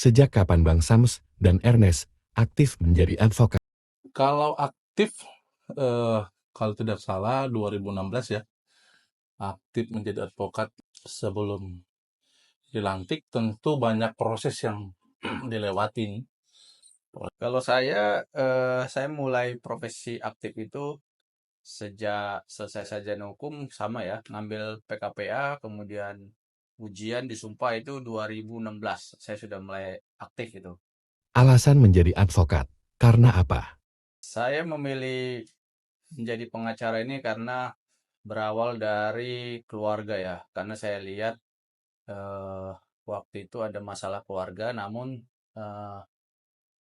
Sejak kapan Bang Sams dan Ernest aktif menjadi advokat? Kalau aktif, kalau tidak salah 2016 ya, aktif menjadi advokat. Sebelum dilantik tentu banyak proses yang dilewatin. Kalau saya mulai profesi aktif itu sejak selesai sarjana hukum sama ya, ngambil PKPA, kemudian ujian disumpah itu 2016. Saya sudah mulai aktif itu. Alasan menjadi advokat, karena apa? Saya memilih menjadi pengacara ini karena berawal dari keluarga ya, karena saya lihat eh, waktu itu ada masalah keluarga, namun eh,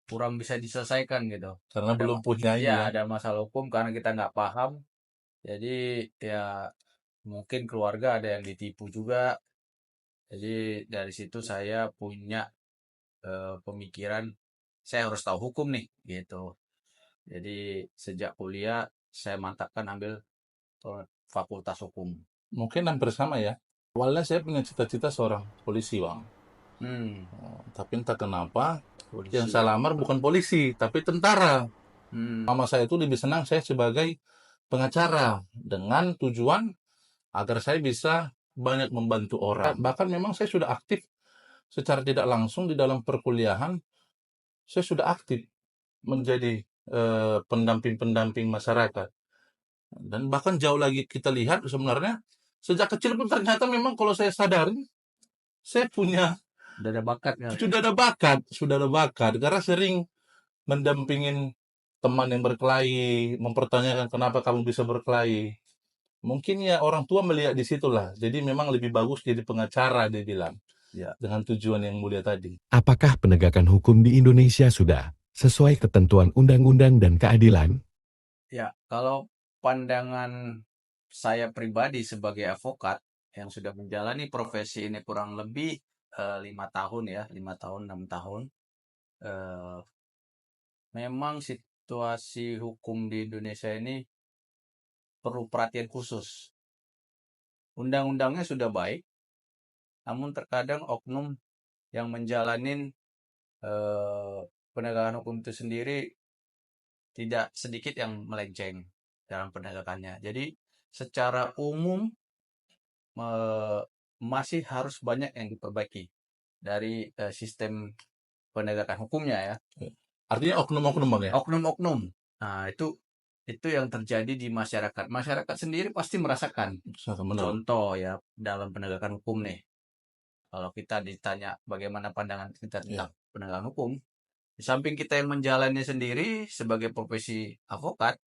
kurang bisa diselesaikan gitu. Karena belum punya ini ya. Ada masalah hukum karena kita nggak paham. Jadi ya mungkin keluarga ada yang ditipu juga. Jadi dari situ saya punya pemikiran saya harus tahu hukum nih gitu. Jadi sejak kuliah saya mantapkan ambil fakultas hukum. Mungkin hampir sama ya. Awalnya saya punya cita-cita seorang polisi, Bang. Tapi entah kenapa yang Polisi. saya lamar bukan polisi, tapi tentara. Hmm. Mama saya itu lebih senang saya sebagai pengacara dengan tujuan agar saya bisa banyak membantu orang. Bahkan memang saya sudah aktif secara tidak langsung di dalam perkuliahan. Saya sudah aktif menjadi pendamping-pendamping masyarakat. Dan bahkan jauh lagi kita lihat sebenarnya sejak kecil pun ternyata memang kalau saya sadari saya punya Udah ada bakat ya. sudah ada bakat karena sering mendampingin teman yang berkelahi, mempertanyakan kenapa kamu bisa berkelahi. Mungkin ya orang tua melihat di situlah. Jadi memang lebih bagus jadi pengacara dia bilang. Ya. Dengan tujuan yang mulia tadi. Apakah penegakan hukum di Indonesia sudah sesuai ketentuan undang-undang dan keadilan? Ya, kalau pandangan saya pribadi sebagai advokat yang sudah menjalani profesi ini kurang lebih 5 tahun ya, 5 tahun, 6 tahun. Memang situasi hukum di Indonesia ini perlu perhatian khusus. Undang-undangnya sudah baik, namun terkadang oknum yang menjalanin penegakan hukum itu sendiri tidak sedikit yang melenceng dalam penegakannya. Jadi secara umum masih harus banyak yang diperbaiki dari sistem penegakan hukumnya ya. Artinya oknum-oknum Bang ya? Oknum-oknum. Nah, itu yang terjadi di masyarakat. Masyarakat sendiri pasti merasakan. Contoh ya dalam penegakan hukum nih. Kalau kita ditanya bagaimana pandangan kita tentang penegakan hukum, di samping kita yang menjalani sendiri sebagai profesi advokat,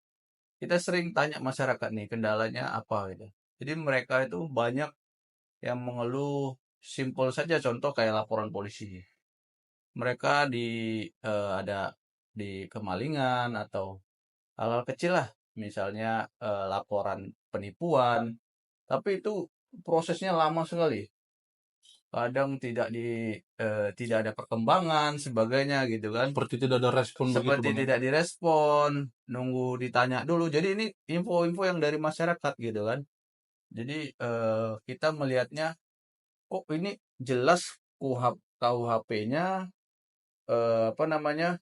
kita sering tanya masyarakat nih kendalanya apa gitu. Jadi mereka itu banyak yang mengeluh simpel saja, contoh kayak laporan polisi. Mereka ada di kemalingan atau hal-hal kecil lah, misalnya laporan penipuan, tapi itu prosesnya lama sekali. Kadang tidak ada perkembangan sebagainya gitu kan. Seperti tidak ada respon begitu Seperti Bang. tidak direspon, nunggu ditanya dulu. Jadi ini info-info yang dari masyarakat gitu kan. Jadi kita melihatnya kok ini jelas KUHP-nya apa namanya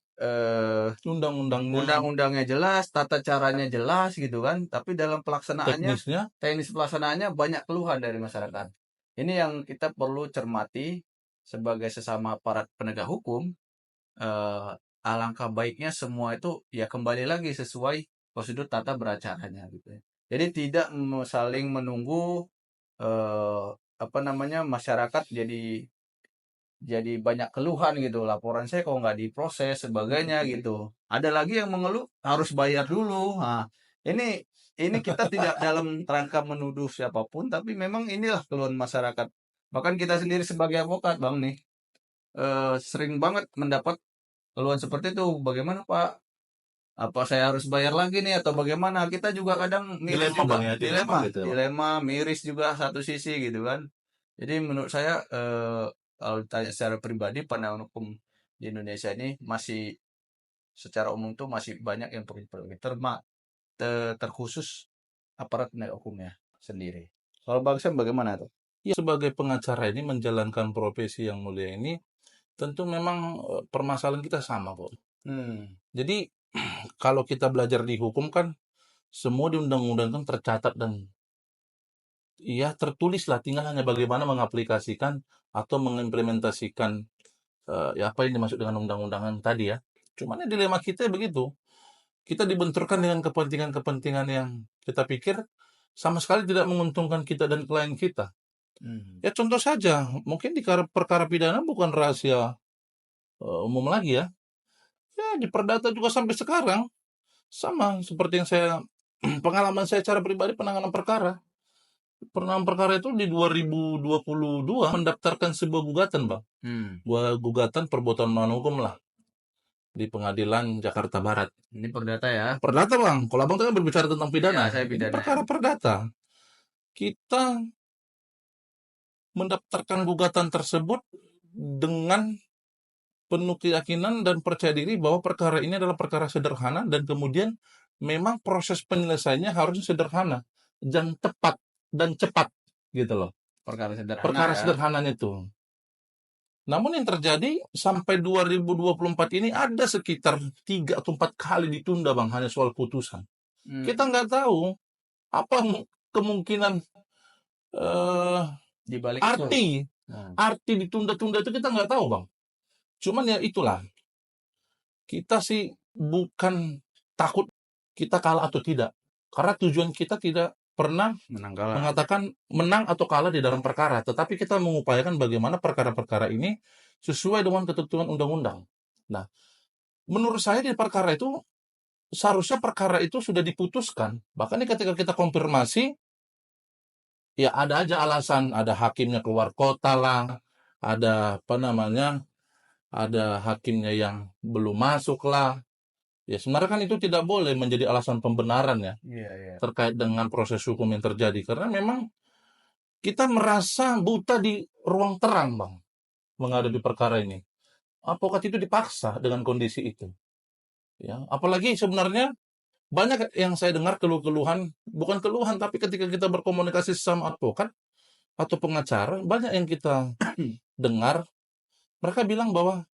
undang-undangnya jelas, tata caranya jelas gitu kan, tapi dalam pelaksanaannya teknis pelaksanaannya banyak keluhan dari masyarakat. Ini yang kita perlu cermati sebagai sesama aparat penegak hukum. Alangkah baiknya semua itu ya kembali lagi sesuai prosedur tata beracaranya gitu ya. Jadi tidak saling menunggu apa namanya masyarakat jadi banyak keluhan gitu, laporan saya kok nggak diproses sebagainya gitu. Ada lagi yang mengeluh harus bayar dulu. Nah, ini kita tidak dalam rangka menuduh siapapun, tapi memang inilah keluhan masyarakat. Bahkan kita sendiri sebagai advokat Bang nih sering banget mendapat keluhan seperti itu. Bagaimana Pak? Apa saya harus bayar lagi nih atau bagaimana? Kita juga kadang miris dilema juga. Bang ya, Dilema, miris juga satu sisi gitu kan. Jadi menurut saya kalau ditanya secara pribadi pandangan hukum di Indonesia ini masih secara umum tuh masih banyak yang perlu diperbaiki, terkhusus aparat penegak hukumnya sendiri. Kalau Bang Sam bagaimana tuh? Ya, sebagai pengacara ini menjalankan profesi yang mulia ini tentu memang permasalahan kita sama kok. Hmm. Jadi kalau kita belajar di hukum kan semua di undang-undang kan tercatat dan ya tertulis lah, tinggal hanya bagaimana mengaplikasikan atau mengimplementasikan ya apa yang dimaksud dengan undang-undangan tadi ya. Cuman ya dilema kita begitu. Kita dibenturkan dengan kepentingan-kepentingan yang kita pikir sama sekali tidak menguntungkan kita dan klien kita. Hmm. Ya contoh saja, mungkin di perkara pidana bukan rahasia umum lagi ya. Ya di perdata juga sampai sekarang sama seperti yang saya pengalaman saya secara pribadi penanganan perkara. Penanganan perkara itu di 2022 mendaftarkan sebuah gugatan, Bang. Gugatan perbuatan melawan hukum lah di Pengadilan Jakarta Barat. Ini perdata ya. Perdata, Bang. Kalau Abang kan berbicara tentang pidana. Ya, saya Ini pidana. perkara perdata. Kita mendaftarkan gugatan tersebut dengan penuh keyakinan dan percaya diri bahwa perkara ini adalah perkara sederhana dan kemudian memang proses penyelesaiannya harusnya sederhana dan tepat dan cepat gitu loh. Perkara sederhana Perkara ya. sederhananya itu. Namun yang terjadi sampai 2024 ini ada sekitar 3 atau 4 kali ditunda, Bang, hanya soal putusan. Kita nggak tahu apa kemungkinan Di balik arti ditunda-tunda itu kita nggak tahu, Bang. Cuman ya itulah. Kita sih bukan takut kita kalah atau tidak. Karena tujuan kita tidak pernah mengatakan menang atau kalah di dalam perkara. Tetapi kita mengupayakan bagaimana perkara-perkara ini sesuai dengan ketentuan undang-undang. Nah, menurut saya di perkara itu, seharusnya perkara itu sudah diputuskan. Bahkan ketika kita konfirmasi, ya ada aja alasan. Ada hakimnya keluar kota lah. Ada ada hakimnya yang belum masuk lah. Ya sebenarnya kan itu tidak boleh menjadi alasan pembenaran ya. Terkait dengan proses hukum yang terjadi. Karena memang kita merasa buta di ruang terang, Bang, menghadapi perkara ini. Advokat itu dipaksa dengan kondisi itu. Ya, apalagi sebenarnya banyak yang saya dengar keluhan, bukan keluhan, tapi ketika kita berkomunikasi sama advokat atau pengacara, banyak yang kita dengar, mereka bilang bahwa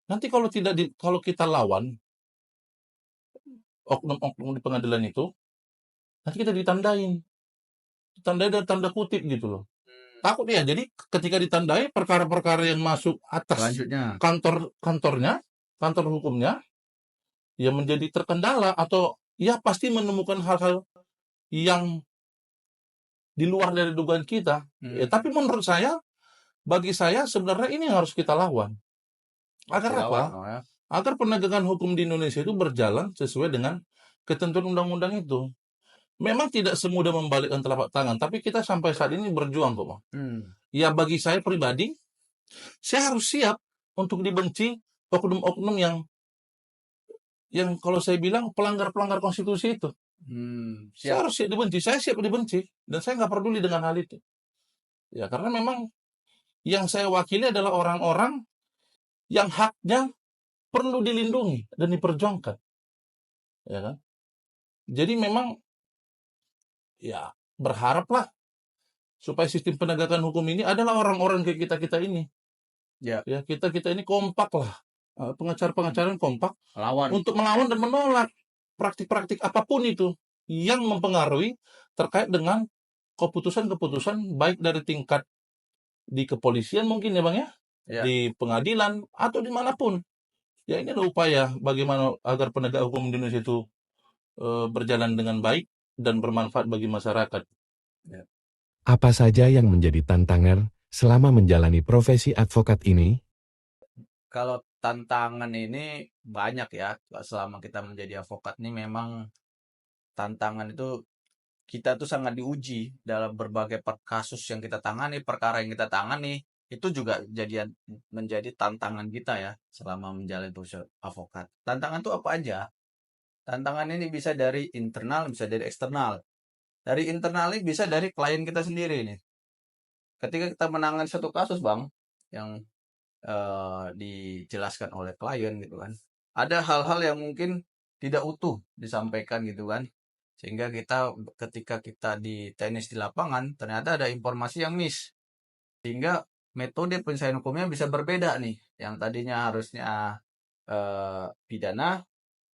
nanti kalau kita lawan oknum-oknum di pengadilan itu, nanti kita ditandai dan tanda kutip gitu loh. Takut ya. Jadi ketika ditandai perkara-perkara yang masuk atas kantor hukumnya, ya menjadi terkendala atau ya pasti menemukan hal-hal yang di luar dari dugaan kita. Ya, tapi menurut saya, bagi saya sebenarnya ini yang harus kita lawan. Agar apa? Agar penegakan hukum di Indonesia itu berjalan sesuai dengan ketentuan undang-undang itu. Memang tidak semudah membalikkan telapak tangan, tapi kita sampai saat ini berjuang kok, Bang. Ya bagi saya pribadi, saya harus siap untuk dibenci oknum-oknum yang kalau saya bilang pelanggar-pelanggar konstitusi itu. Saya harus siap dibenci, saya siap dibenci, dan saya nggak peduli dengan hal itu. Ya karena memang yang saya wakili adalah orang-orang yang haknya perlu dilindungi dan diperjuangkan. Ya kan? Jadi memang ya berharaplah supaya sistem penegakan hukum ini adalah orang-orang kayak kita ini. Ya kita ini kompak lah. Pengacara-pengacara kompak untuk melawan dan menolak praktik-praktik apapun itu yang mempengaruhi terkait dengan keputusan-keputusan baik dari tingkat di kepolisian mungkin ya Bang ya, di pengadilan atau dimanapun. Ya ini adalah upaya bagaimana agar penegak hukum di Indonesia itu berjalan dengan baik dan bermanfaat bagi masyarakat. Apa saja yang menjadi tantangan selama menjalani profesi advokat ini? Kalau tantangan ini banyak ya, selama kita menjadi advokat ini memang tantangan itu kita tuh sangat diuji dalam berbagai kasus yang kita tangani, perkara yang kita tangani, itu juga menjadi tantangan kita ya selama menjalani profesi advokat. Tantangan itu apa aja? Tantangan ini bisa dari internal, bisa dari eksternal. Dari internal ini bisa dari klien kita sendiri nih. Ketika kita menangani satu kasus, Bang, yang dijelaskan oleh klien gitu kan, ada hal-hal yang mungkin tidak utuh disampaikan gitu kan, sehingga ketika kita di teknis di lapangan ternyata ada informasi yang miss, sehingga metode penyelesaian hukumnya bisa berbeda nih. Yang tadinya harusnya pidana,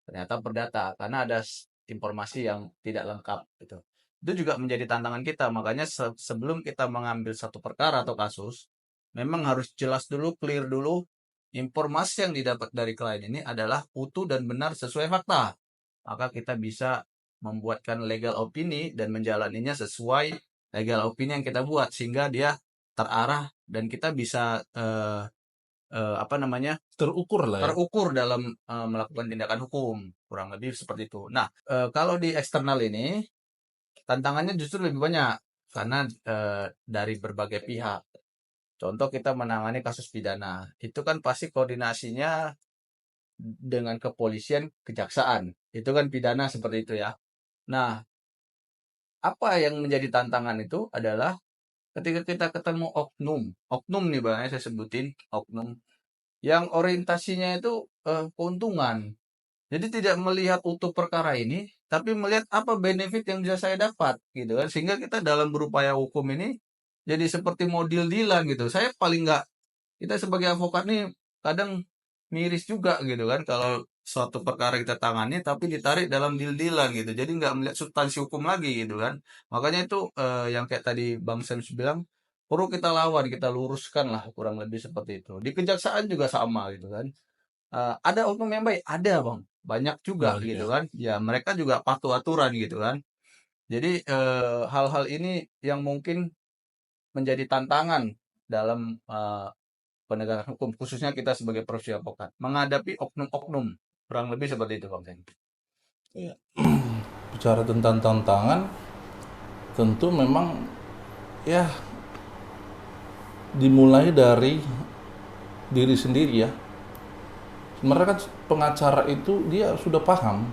ternyata perdata karena ada informasi yang tidak lengkap gitu. Itu juga menjadi tantangan kita. Makanya sebelum kita mengambil satu perkara atau kasus, memang harus jelas dulu, clear dulu informasi yang didapat dari klien ini adalah utuh dan benar sesuai fakta. Maka kita bisa membuatkan legal opini dan menjalaninya sesuai legal opini yang kita buat sehingga dia terarah dan kita bisa terukur lah ya. terukur dalam melakukan tindakan hukum, kurang lebih seperti itu. Nah, kalau di eksternal ini tantangannya justru lebih banyak karena dari berbagai pihak. Contoh kita menangani kasus pidana, itu kan pasti koordinasinya dengan kepolisian, kejaksaan. Itu kan pidana seperti itu ya. Nah, apa yang menjadi tantangan itu adalah ketika kita ketemu oknum nih Bang, saya sebutin oknum yang orientasinya itu keuntungan. Jadi tidak melihat utuh perkara ini, tapi melihat apa benefit yang bisa saya dapat, gitu kan. Sehingga kita dalam berupaya hukum ini jadi seperti mau deal-dealan gitu. Saya paling nggak, kita sebagai avokat nih kadang miris juga gitu kan kalau suatu perkara kita tangani tapi ditarik dalam deal-dealan gitu. Jadi nggak melihat substansi hukum lagi gitu kan. Makanya itu yang kayak tadi Bang Sam bilang perlu kita lawan, kita luruskan lah kurang lebih seperti itu. Di kejaksaan juga sama gitu kan. Ada oknum yang baik, ada Bang, banyak juga gitu kan. Ya mereka juga patuh aturan gitu kan. Jadi hal-hal ini yang mungkin menjadi tantangan dalam penegakan hukum, khususnya kita sebagai profesi advokat menghadapi oknum-oknum, kurang lebih seperti itu Bang Sen. Iya. Bicara tentang tantangan, tentu memang ya dimulai dari diri sendiri ya. Sebenarnya kan pengacara itu dia sudah paham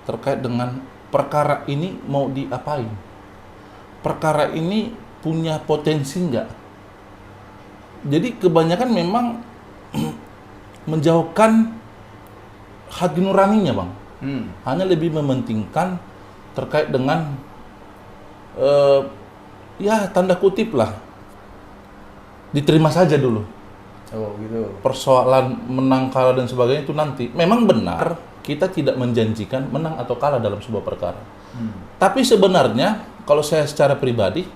terkait dengan perkara ini mau diapain. Perkara ini punya potensi nggak? Jadi kebanyakan memang menjauhkan hati nuraninya Bang. Hanya lebih mementingkan terkait dengan ya tanda kutip lah, diterima saja dulu. Oh gitu. Persoalan menang kalah dan sebagainya itu nanti. Memang benar kita tidak menjanjikan menang atau kalah dalam sebuah perkara. Tapi sebenarnya kalau saya secara pribadi,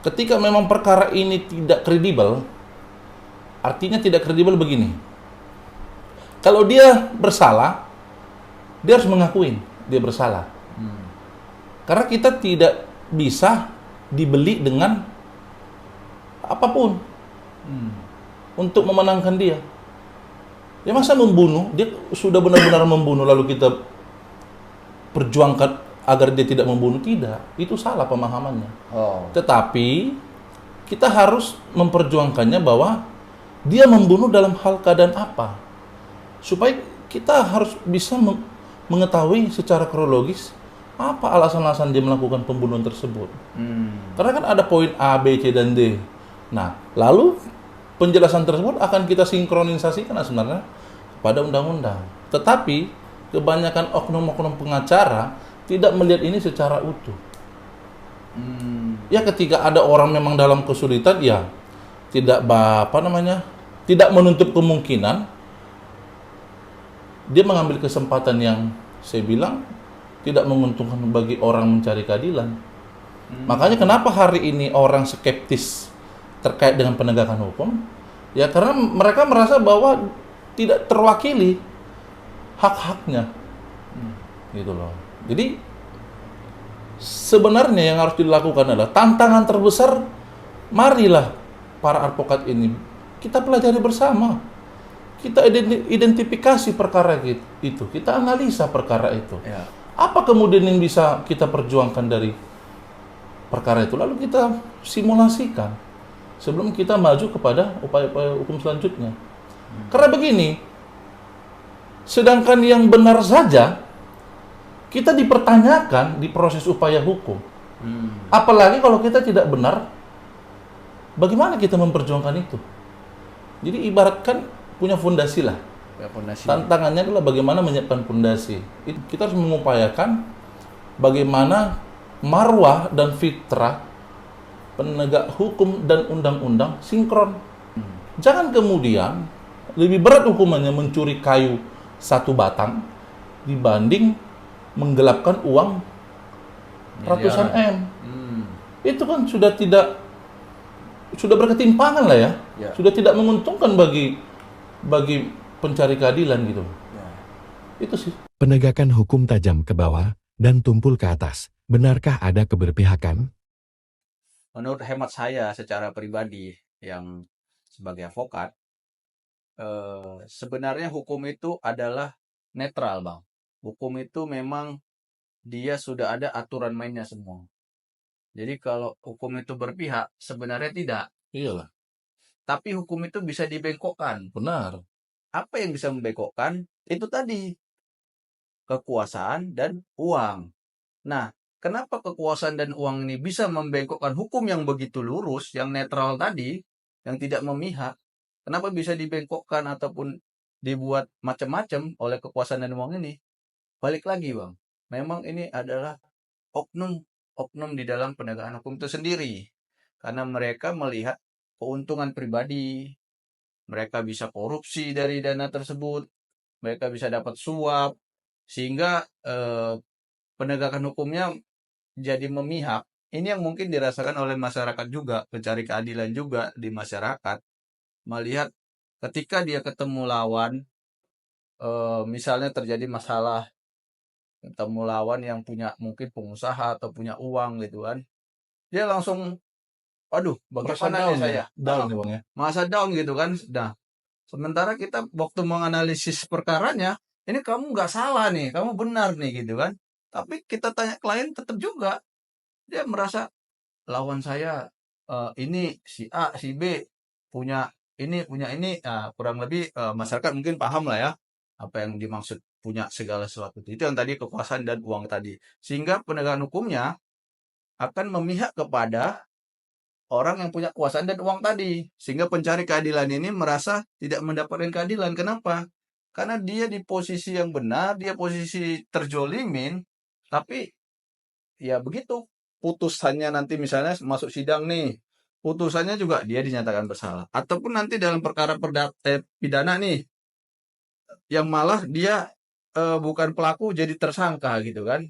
ketika memang perkara ini tidak kredibel, artinya tidak kredibel begini. Kalau dia bersalah, dia harus mengakuin dia bersalah. Karena kita tidak bisa dibeli dengan apapun untuk memenangkan dia. Ya masa membunuh, dia sudah benar-benar membunuh lalu kita perjuangkan agar dia tidak membunuh, tidak. Itu salah pemahamannya. Tetapi kita harus memperjuangkannya bahwa dia membunuh dalam hal keadaan apa. Supaya kita harus bisa mengetahui secara kronologis apa alasan-alasan dia melakukan pembunuhan tersebut. Karena kan ada poin A, B, C, dan D. Nah, lalu penjelasan tersebut akan kita sinkronisasikan sebenarnya kepada undang-undang. Tetapi kebanyakan oknum-oknum pengacara tidak melihat ini secara utuh. Ya ketika ada orang memang dalam kesulitan, ya tidak tidak menutup kemungkinan dia mengambil kesempatan yang saya bilang tidak menguntungkan bagi orang mencari keadilan. Makanya kenapa hari ini orang skeptis terkait dengan penegakan hukum? Ya karena mereka merasa bahwa tidak terwakili hak-haknya. Gitu loh. Jadi sebenarnya yang harus dilakukan adalah tantangan terbesar, marilah para advokat ini kita pelajari bersama. Kita identifikasi perkara itu, kita analisa perkara itu. Ya. Apa kemudian yang bisa kita perjuangkan dari perkara itu, lalu kita simulasikan sebelum kita maju kepada upaya-upaya hukum selanjutnya. Karena begini, sedangkan yang benar saja kita dipertanyakan di proses upaya hukum. Apalagi kalau kita tidak benar, bagaimana kita memperjuangkan itu? Jadi ibaratkan punya fondasi lah. Ya, fondasi. Tantangannya adalah bagaimana menyiapkan fondasi. Kita harus mengupayakan bagaimana marwah dan fitrah penegak hukum dan undang-undang sinkron. Jangan kemudian lebih berat hukumannya mencuri kayu 1 batang dibanding menggelapkan uang ratusan M. Itu kan sudah berketimpangan lah ya. Sudah tidak menguntungkan bagi pencari keadilan gitu. Itu sih. Penegakan hukum tajam ke bawah dan tumpul ke atas. Benarkah ada keberpihakan? Menurut hemat saya secara pribadi yang sebagai advokat, sebenarnya hukum itu adalah netral, Bang. Hukum itu memang dia sudah ada aturan mainnya semua. Jadi kalau hukum itu berpihak, sebenarnya tidak. Iyalah. Tapi hukum itu bisa dibengkokkan. Benar. Apa yang bisa membengkokkan? Itu tadi, kekuasaan dan uang. Nah, kenapa kekuasaan dan uang ini bisa membengkokkan hukum yang begitu lurus, yang netral tadi, yang tidak memihak? Kenapa bisa dibengkokkan ataupun dibuat macam-macam oleh kekuasaan dan uang ini? Balik lagi, Bang. Memang ini adalah oknum di dalam penegakan hukum itu sendiri. Karena mereka melihat keuntungan pribadi, mereka bisa korupsi dari dana tersebut, mereka bisa dapat suap, sehingga penegakan hukumnya jadi memihak. Ini yang mungkin dirasakan oleh masyarakat juga, pencari keadilan juga di masyarakat. Melihat ketika dia ketemu lawan, misalnya terjadi masalah, ketemu lawan yang punya mungkin pengusaha atau punya uang gitu kan, dia langsung, aduh, bagaimana nih saya? Down ya Bang ya. Masa down gitu kan. Nah, sementara kita waktu menganalisis perkaranya, ini kamu nggak salah nih, kamu benar nih gitu kan. Tapi kita tanya klien tetap juga dia merasa lawan saya ini si A, si B punya ini. Nah, kurang lebih masyarakat mungkin paham lah ya apa yang dimaksud punya segala sesuatu. Itu yang tadi kekuasaan dan uang tadi. Sehingga penegakan hukumnya akan memihak kepada orang yang punya kekuasaan dan uang tadi. Sehingga pencari keadilan ini merasa tidak mendapatkan keadilan. Kenapa? Karena dia di posisi yang benar, dia posisi terjolimin, tapi ya begitu. Putusannya nanti misalnya masuk sidang nih, putusannya juga dia dinyatakan bersalah. Ataupun nanti dalam perkara pidana nih, yang malah dia bukan pelaku jadi tersangka gitu kan.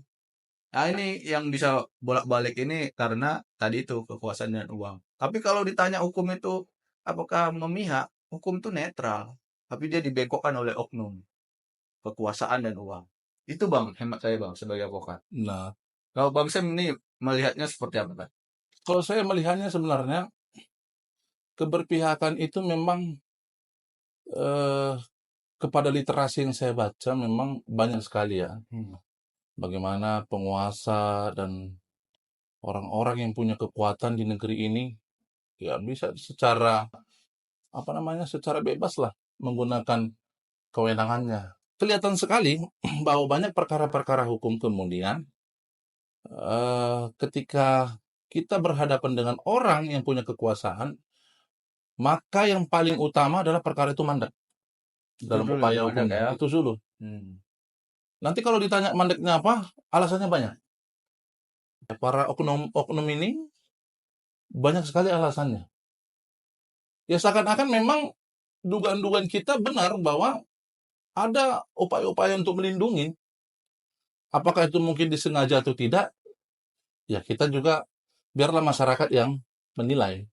Nah ini yang bisa bolak-balik ini karena tadi itu kekuasaan dan uang. Tapi kalau ditanya hukum itu apakah memihak, hukum itu netral. Tapi dia dibengkokkan oleh oknum, kekuasaan dan uang. Itu Bang, hemat saya Bang sebagai advokat. Nah, Kalau Bang Sam ini melihatnya seperti apa Bang? kalau saya melihatnya sebenarnya keberpihakan itu memang kepada literasi yang saya baca memang banyak sekali ya. Bagaimana penguasa dan orang-orang yang punya kekuatan di negeri ini ya bisa secara secara bebas lah menggunakan kewenangannya. Kelihatan sekali bahwa banyak perkara-perkara hukum kemudian ketika kita berhadapan dengan orang yang punya kekuasaan, maka yang paling utama adalah perkara itu mandek dalam upaya hukumnya. Itu dulu. Nanti kalau ditanya mandeknya apa, alasannya banyak. Para oknum ini banyak sekali alasannya. Ya seakan-akan memang dugaan-dugaan kita benar bahwa ada upaya-upaya untuk melindungi. Apakah itu mungkin disengaja atau tidak? Ya kita juga biarlah masyarakat yang menilai.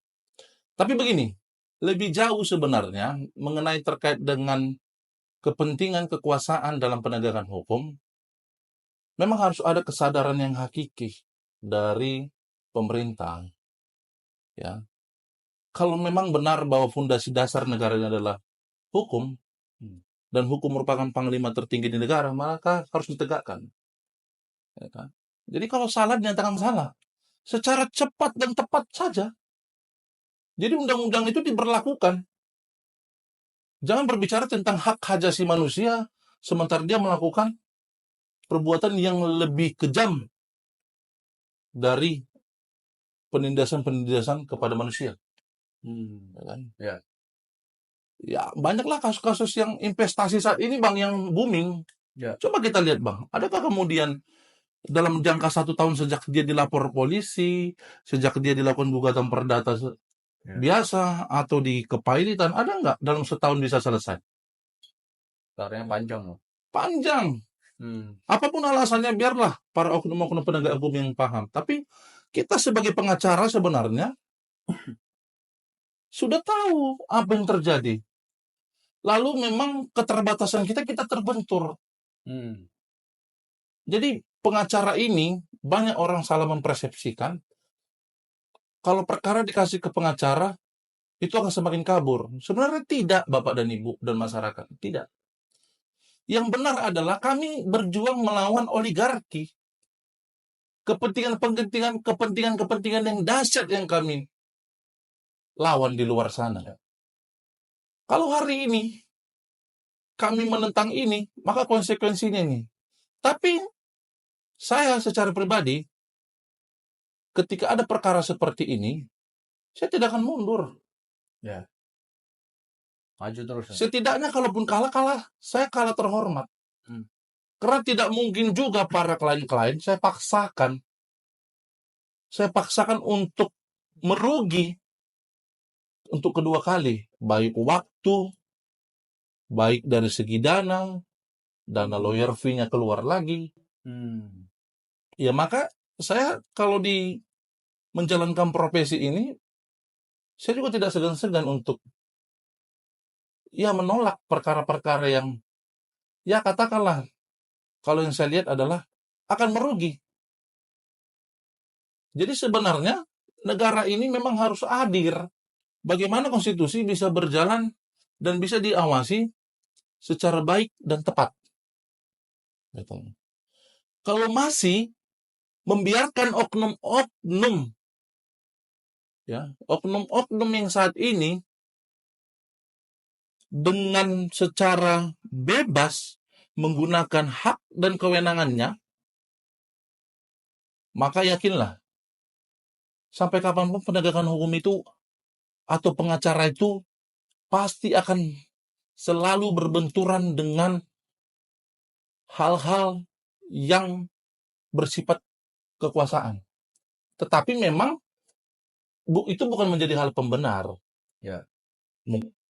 Tapi begini, lebih jauh sebenarnya mengenai terkait dengan kepentingan kekuasaan dalam penegakan hukum, memang harus ada kesadaran yang hakiki dari pemerintah. Ya, kalau memang benar bahwa fondasi dasar negaranya adalah hukum dan hukum merupakan panglima tertinggi di negara, maka harus ditegakkan. Ya kan? Jadi kalau salah dinyatakan salah, secara cepat dan tepat saja. Jadi undang-undang itu diberlakukan. Jangan berbicara tentang hak hajasi manusia, sementara dia melakukan perbuatan yang lebih kejam dari penindasan-penindasan kepada manusia. Ya kan? Ya, banyaklah kasus-kasus yang investasi saat ini Bang yang booming. Coba kita lihat Bang, adakah kemudian dalam jangka 1 tahun sejak dia dilapor polisi, sejak dia dilakukan gugatan perdata biasa atau di kepailitan, ada nggak dalam setahun bisa selesai? Karena panjang loh. Panjang. Apapun alasannya, biarlah para oknum-oknum penegak hukum yang paham. Tapi kita sebagai pengacara sebenarnya sudah tahu apa yang terjadi. Lalu memang keterbatasan kita terbentur. Jadi pengacara ini banyak orang salah mempersepsikan kalau perkara dikasih ke pengacara itu akan semakin kabur. Sebenarnya tidak, Bapak dan Ibu dan masyarakat. Tidak. Yang benar adalah kami berjuang melawan oligarki. Kepentingan yang dahsyat yang kami lawan di luar sana. Kalau hari ini kami menentang ini, maka konsekuensinya ini. Tapi saya secara pribadi, ketika ada perkara seperti ini, saya tidak akan mundur. Ya. Maju terus. Setidaknya kalaupun kalah, saya kalah terhormat. Karena tidak mungkin juga para klien-klien saya paksakan untuk merugi untuk kedua kali, baik waktu, baik dari segi dana lawyer fee-nya keluar lagi. Ya maka saya kalau di menjalankan profesi ini, saya juga tidak segan-segan untuk menolak perkara-perkara yang katakanlah kalau yang saya lihat adalah akan merugi. Jadi sebenarnya negara ini memang harus adil. Bagaimana konstitusi bisa berjalan dan bisa diawasi secara baik dan tepat. Kalau masih membiarkan oknum-oknum yang saat ini dengan secara bebas menggunakan hak dan kewenangannya, maka yakinlah sampai kapanpun penegakan hukum itu atau pengacara itu pasti akan selalu berbenturan dengan hal-hal yang bersifat kekuasaan. Tetapi memang itu bukan menjadi hal pembenar. Ya.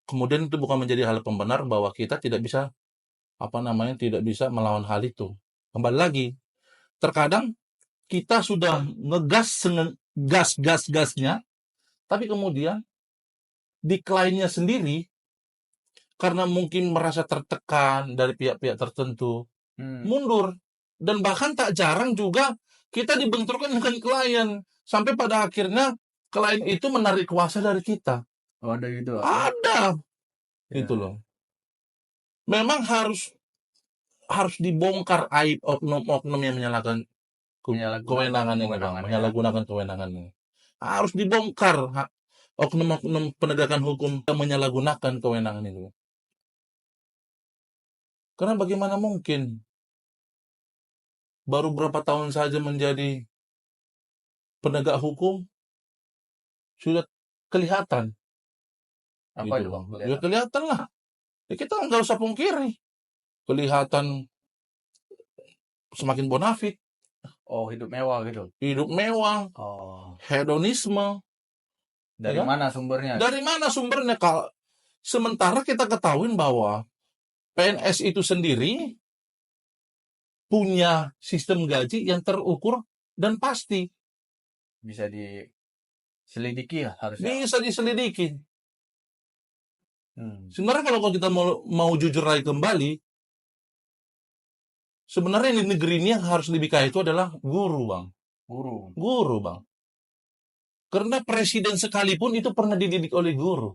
Kemudian itu bukan menjadi hal pembenar bahwa kita tidak bisa melawan hal itu. Kembali lagi, terkadang kita sudah gasnya, tapi kemudian di kliennya sendiri karena mungkin merasa tertekan dari pihak-pihak tertentu, mundur. Dan bahkan tak jarang juga kita dibenturkan dengan klien sampai pada akhirnya klien itu menarik kuasa dari kita. Oh, ada gitu? Ada. Gitu loh. Memang harus dibongkar aib oknum-oknum yang menyalahkan kewenangan ini, menyalahgunakan kewenangan ini. Harus dibongkar oknum-oknum penegakan hukum yang menyalahgunakan kewenangan itu. Karena bagaimana mungkin baru berapa tahun saja menjadi penegak hukum sudah kelihatan. Apa gitu itu, Bang? Ya kelihatan lah. Ya kita nggak usah pungkiri. Kelihatan semakin bonafit. Oh, hidup mewah gitu. Hidup mewah. Oh. Hedonisme. Dari mana sumbernya? Dari mana sumbernya? Sementara kita ketahui bahwa PNS itu sendiri punya sistem gaji yang terukur dan pasti. Bisa diselidiki ya harusnya. Bisa diselidiki. Sebenarnya kalau kita mau jujur lagi kembali, sebenarnya di negeri ini yang harus lebih kaya itu adalah guru, Bang. Guru, Bang. Karena presiden sekalipun itu pernah dididik oleh guru.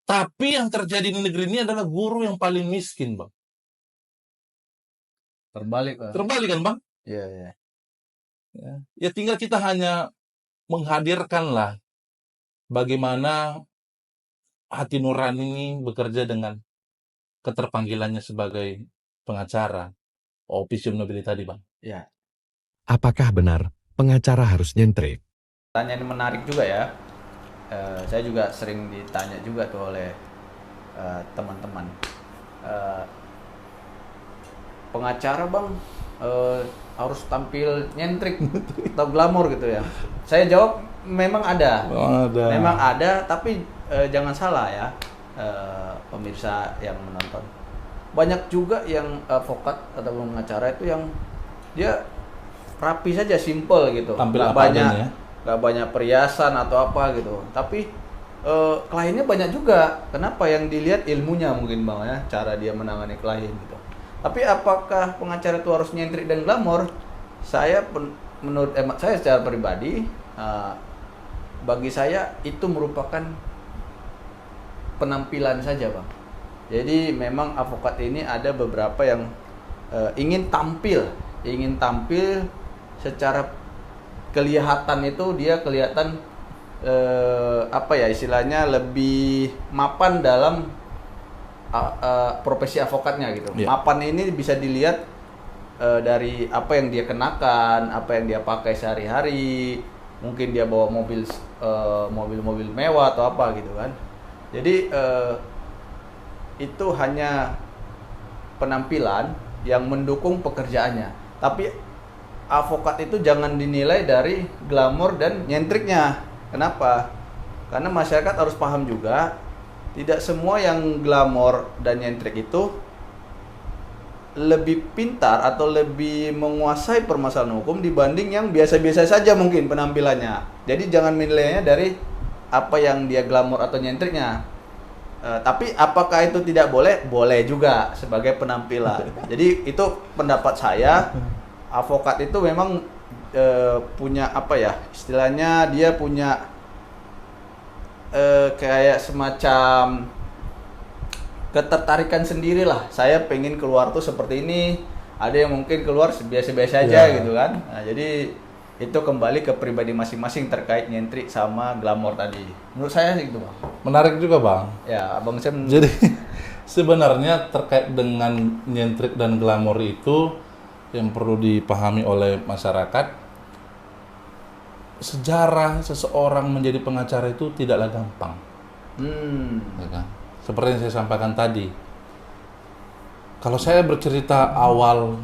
Tapi yang terjadi di negeri ini adalah guru yang paling miskin, Bang. Terbalik, Bang. Terbalik kan, Bang? Iya. Ya tinggal kita hanya menghadirkanlah bagaimana hati nurani ini bekerja dengan keterpanggilannya sebagai pengacara. Officium nobili tadi, Bang. Ya. Apakah benar pengacara harus nyentrik? Tanya ini menarik juga ya. Saya juga sering ditanya juga tuh oleh teman-teman. Pengacara, Bang, harus tampil nyentrik atau glamor gitu ya. Saya jawab memang ada. Memang ada, tapi jangan salah ya, pemirsa yang menonton. Banyak juga yang advokat atau pengacara itu yang dia rapi saja, simple gitu. Nggak banyak perhiasan atau apa gitu. Tapi kliennya banyak juga. Kenapa? Yang dilihat ilmunya mungkin Bang ya, cara dia menangani klien gitu. Tapi apakah pengacara itu harus nyentrik dan glamor? Menurut saya secara pribadi, bagi saya itu merupakan penampilan saja Bang. Jadi memang advokat ini ada beberapa yang ingin tampil secara kelihatan, itu dia kelihatan istilahnya lebih mapan dalam profesi advokatnya gitu. Mapan ini bisa dilihat dari apa yang dia kenakan, apa yang dia pakai sehari-hari. Mungkin dia bawa mobil mewah atau apa gitu kan. Jadi itu hanya penampilan yang mendukung pekerjaannya. Tapi advokat itu jangan dinilai dari glamor dan nyentriknya. Kenapa? Karena masyarakat harus paham juga, tidak semua yang glamor dan nyentrik itu lebih pintar atau lebih menguasai permasalahan hukum dibanding yang biasa-biasa saja mungkin penampilannya. Jadi jangan menilainya dari apa yang dia glamor atau nyentriknya. Tapi apakah itu tidak boleh? Boleh juga sebagai penampilan. Jadi itu pendapat saya. Advokat itu memang punya istilahnya dia punya kayak semacam ketertarikan sendirilah. Saya pengen keluar tuh seperti ini. Ada yang mungkin keluar biasa-biasa aja gitu kan. Nah, jadi itu kembali ke pribadi masing-masing terkait nyentrik sama glamor tadi. Menurut saya sih gitu Bang. Menarik juga Bang. Ya Abang Sam. Jadi sebenarnya terkait dengan nyentrik dan glamor itu yang perlu dipahami oleh masyarakat. Sejarah seseorang menjadi pengacara itu tidaklah gampang. Ya kan? Seperti yang saya sampaikan tadi. Kalau saya bercerita awal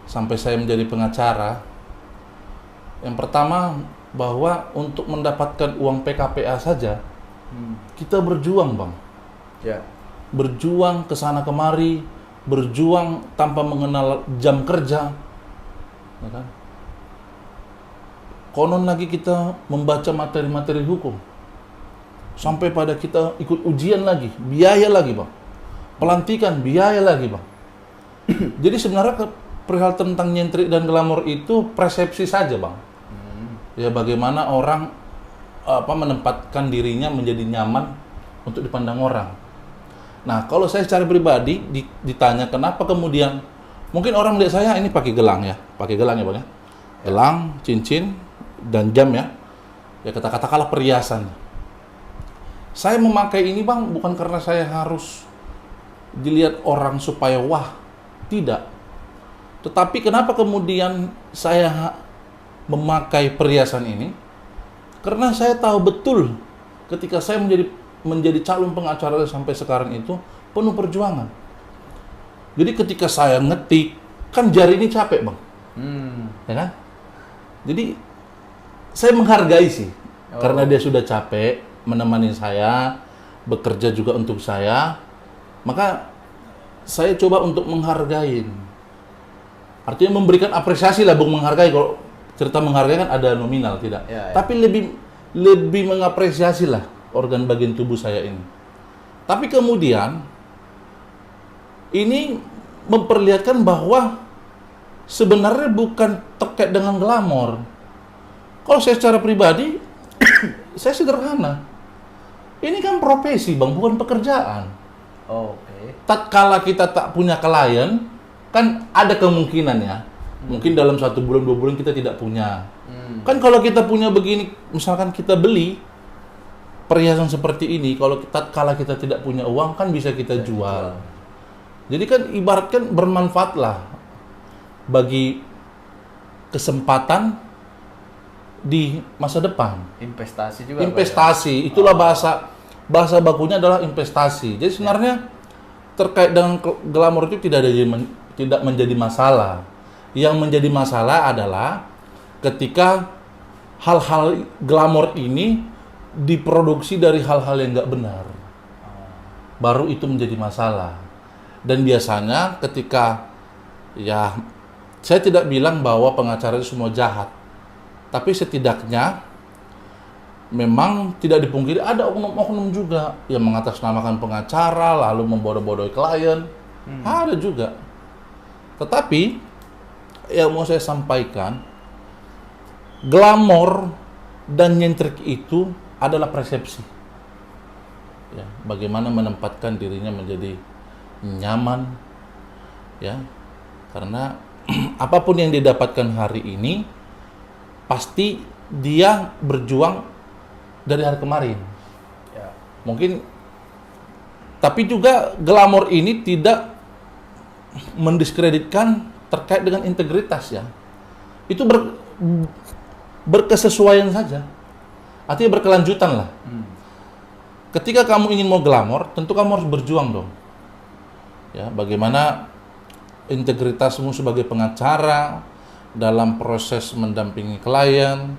sampai saya menjadi pengacara, yang pertama bahwa untuk mendapatkan uang PKPA saja, kita berjuang Bang. Ya. Berjuang ke sana kemari, berjuang tanpa mengenal jam kerja. Ya kan? Konon lagi kita membaca materi-materi hukum. Sampai pada kita ikut ujian lagi, biaya lagi Bang. Pelantikan, biaya lagi Bang. Jadi sebenarnya perihal tentang nyentrik dan glamor itu persepsi saja Bang. Ya bagaimana orang menempatkan dirinya menjadi nyaman untuk dipandang orang. Nah kalau saya secara pribadi ditanya kenapa kemudian, mungkin orang melihat saya ini pakai gelang ya Bang ya. Gelang, cincin, dan jam ya katakanlah perhiasan. Saya memakai ini Bang bukan karena saya harus dilihat orang supaya wah, tidak. Tetapi kenapa kemudian saya memakai perhiasan ini? Karena saya tahu betul ketika saya menjadi calon pengacara sampai sekarang itu penuh perjuangan. Jadi ketika saya ngetik kan jari ini capek Bang, ya kan? Jadi saya menghargai sih, karena dia sudah capek menemani saya, bekerja juga untuk saya, maka saya coba untuk menghargai. Artinya memberikan apresiasi lah, bukan menghargai. Kalau cerita menghargai kan ada nominal, tidak. Ya. Tapi lebih mengapresiasi lah organ bagian tubuh saya ini. Tapi kemudian ini memperlihatkan bahwa sebenarnya bukan terkait dengan glamor. Kalau saya secara pribadi, saya sederhana. Ini kan profesi Bang, bukan pekerjaan. Oke. Tatkala kita tak punya klien, kan ada kemungkinan ya. Mungkin dalam 1 bulan, 2 bulan kita tidak punya. Kan kalau kita punya begini, misalkan kita beli perhiasan seperti ini, kalau tatkala kita tidak punya uang, kan bisa kita jual. Jadi kan ibaratkan bermanfaat lah bagi kesempatan di masa depan. Investasi juga. Investasi, ya? Itulah bahasa bakunya adalah investasi. Jadi sebenarnya terkait dengan glamor itu tidak menjadi masalah. Yang menjadi masalah adalah ketika hal-hal glamor ini diproduksi dari hal-hal yang nggak benar. Baru itu menjadi masalah. Dan biasanya ketika, ya saya tidak bilang bahwa pengacara itu semua jahat, tapi setidaknya memang tidak dipungkiri ada oknum-oknum juga yang mengatasnamakan pengacara lalu membodoh-bodohi klien. Ada juga. Tetapi yang mau saya sampaikan, glamor dan nyentrik itu adalah persepsi. Ya, bagaimana menempatkan dirinya menjadi nyaman, ya, karena apapun yang didapatkan hari ini pasti dia berjuang dari hari kemarin. Ya. Mungkin, tapi juga glamor ini tidak mendiskreditkan terkait dengan integritas, ya. Itu berkesesuaian saja. Artinya berkelanjutan lah. Ketika kamu ingin mau glamor, tentu kamu harus berjuang dong. Ya, bagaimana integritasmu sebagai pengacara dalam proses mendampingi klien,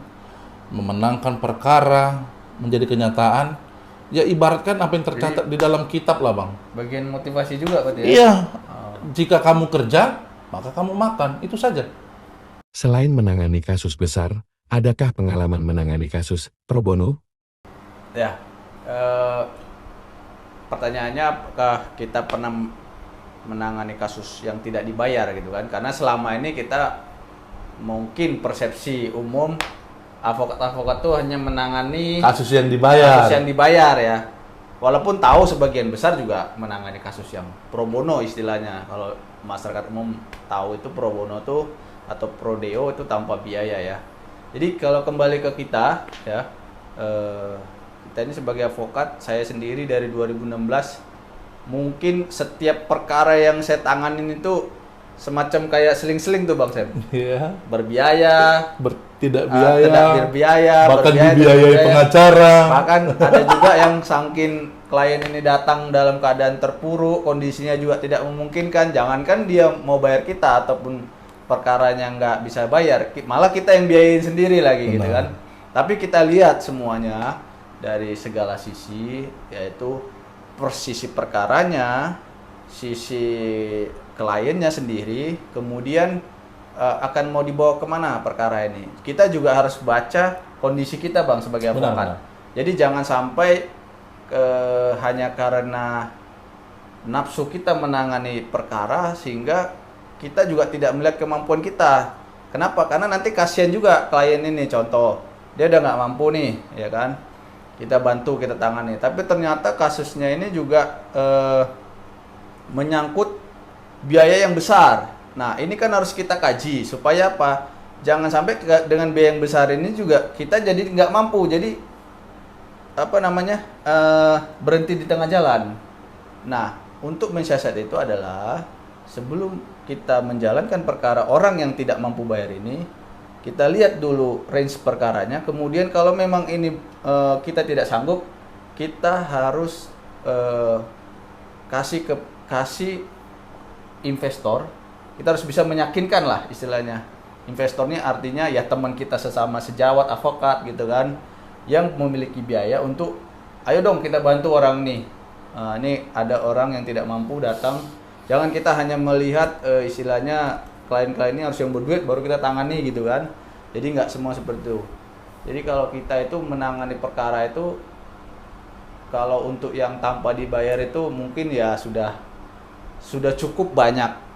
memenangkan perkara menjadi kenyataan. Ya ibaratkan apa yang tercatat di dalam kitab lah, Bang. Bagian motivasi juga berarti ya? Iya. Jika kamu kerja, maka kamu makan. Itu saja. Selain menangani kasus besar, adakah pengalaman menangani kasus pro bono? Ya, pertanyaannya apakah kita pernah menangani kasus yang tidak dibayar gitu kan? Karena selama ini kita mungkin persepsi umum avokat-avokat tuh hanya menangani Kasus yang dibayar. ya. Walaupun tahu sebagian besar juga menangani kasus yang pro bono istilahnya. Kalau masyarakat umum tahu itu pro bono tuh atau pro deo itu tanpa biaya ya. Jadi kalau kembali ke kita ya, kita ini sebagai avokat, saya sendiri dari 2016 mungkin setiap perkara yang saya tanganin itu semacam kayak seling-seling tuh Bang Sam. Iya. Berbiaya, Tidak biaya, tidak berbiaya, bahkan berbiaya, dibiayai pengacara. Bahkan ada juga yang saking klien ini datang dalam keadaan terpuruk, kondisinya juga tidak memungkinkan, jangankan dia mau bayar kita ataupun perkaranya nggak bisa bayar, malah kita yang biayain sendiri lagi. Benar. Gitu kan. Tapi kita lihat semuanya dari segala sisi, yaitu sisi perkaranya, sisi kliennya sendiri, kemudian akan mau dibawa kemana perkara ini. Kita juga harus baca kondisi kita Bang sebagai avokat. Benar. Jadi jangan sampai hanya karena nafsu kita menangani perkara sehingga kita juga tidak melihat kemampuan kita. Kenapa? Karena nanti kasihan juga klien ini. Contoh, dia udah nggak mampu nih, ya kan? Kita bantu, kita tangani. Tapi ternyata kasusnya ini juga menyangkut biaya yang besar. Nah, ini kan harus kita kaji supaya apa? Jangan sampai dengan biaya yang besar ini juga kita jadi nggak mampu. Jadi berhenti di tengah jalan. Nah, untuk mensiasat itu adalah sebelum kita menjalankan perkara orang yang tidak mampu bayar ini, kita lihat dulu range perkaranya. Kemudian kalau memang ini kita tidak sanggup, kita harus kasih investor. Kita harus bisa meyakinkan lah istilahnya. Investornya artinya ya teman kita sesama sejawat avokat gitu kan, yang memiliki biaya untuk ayo dong kita bantu orang nih. Ini ada orang yang tidak mampu datang. Jangan kita hanya melihat istilahnya klien-klien ini harus yang berduit baru kita tangani gitu kan. Jadi nggak semua seperti itu. Jadi kalau kita itu menangani perkara itu, kalau untuk yang tanpa dibayar itu mungkin ya sudah cukup banyak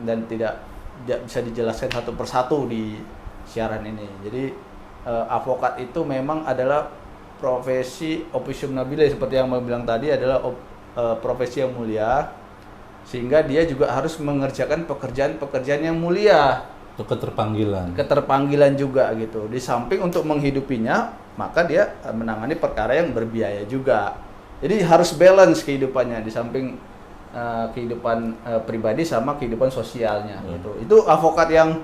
dan tidak bisa dijelaskan satu persatu di siaran ini. Jadi avokat itu memang adalah profesi officium nobile, seperti yang mau bilang tadi, adalah profesi yang mulia, sehingga dia juga harus mengerjakan pekerjaan yang mulia. Itu keterpanggilan juga gitu. Di samping untuk menghidupinya, maka dia menangani perkara yang berbiaya juga. Jadi harus balance kehidupannya, di samping kehidupan pribadi sama kehidupan sosialnya gitu. Itu avokat yang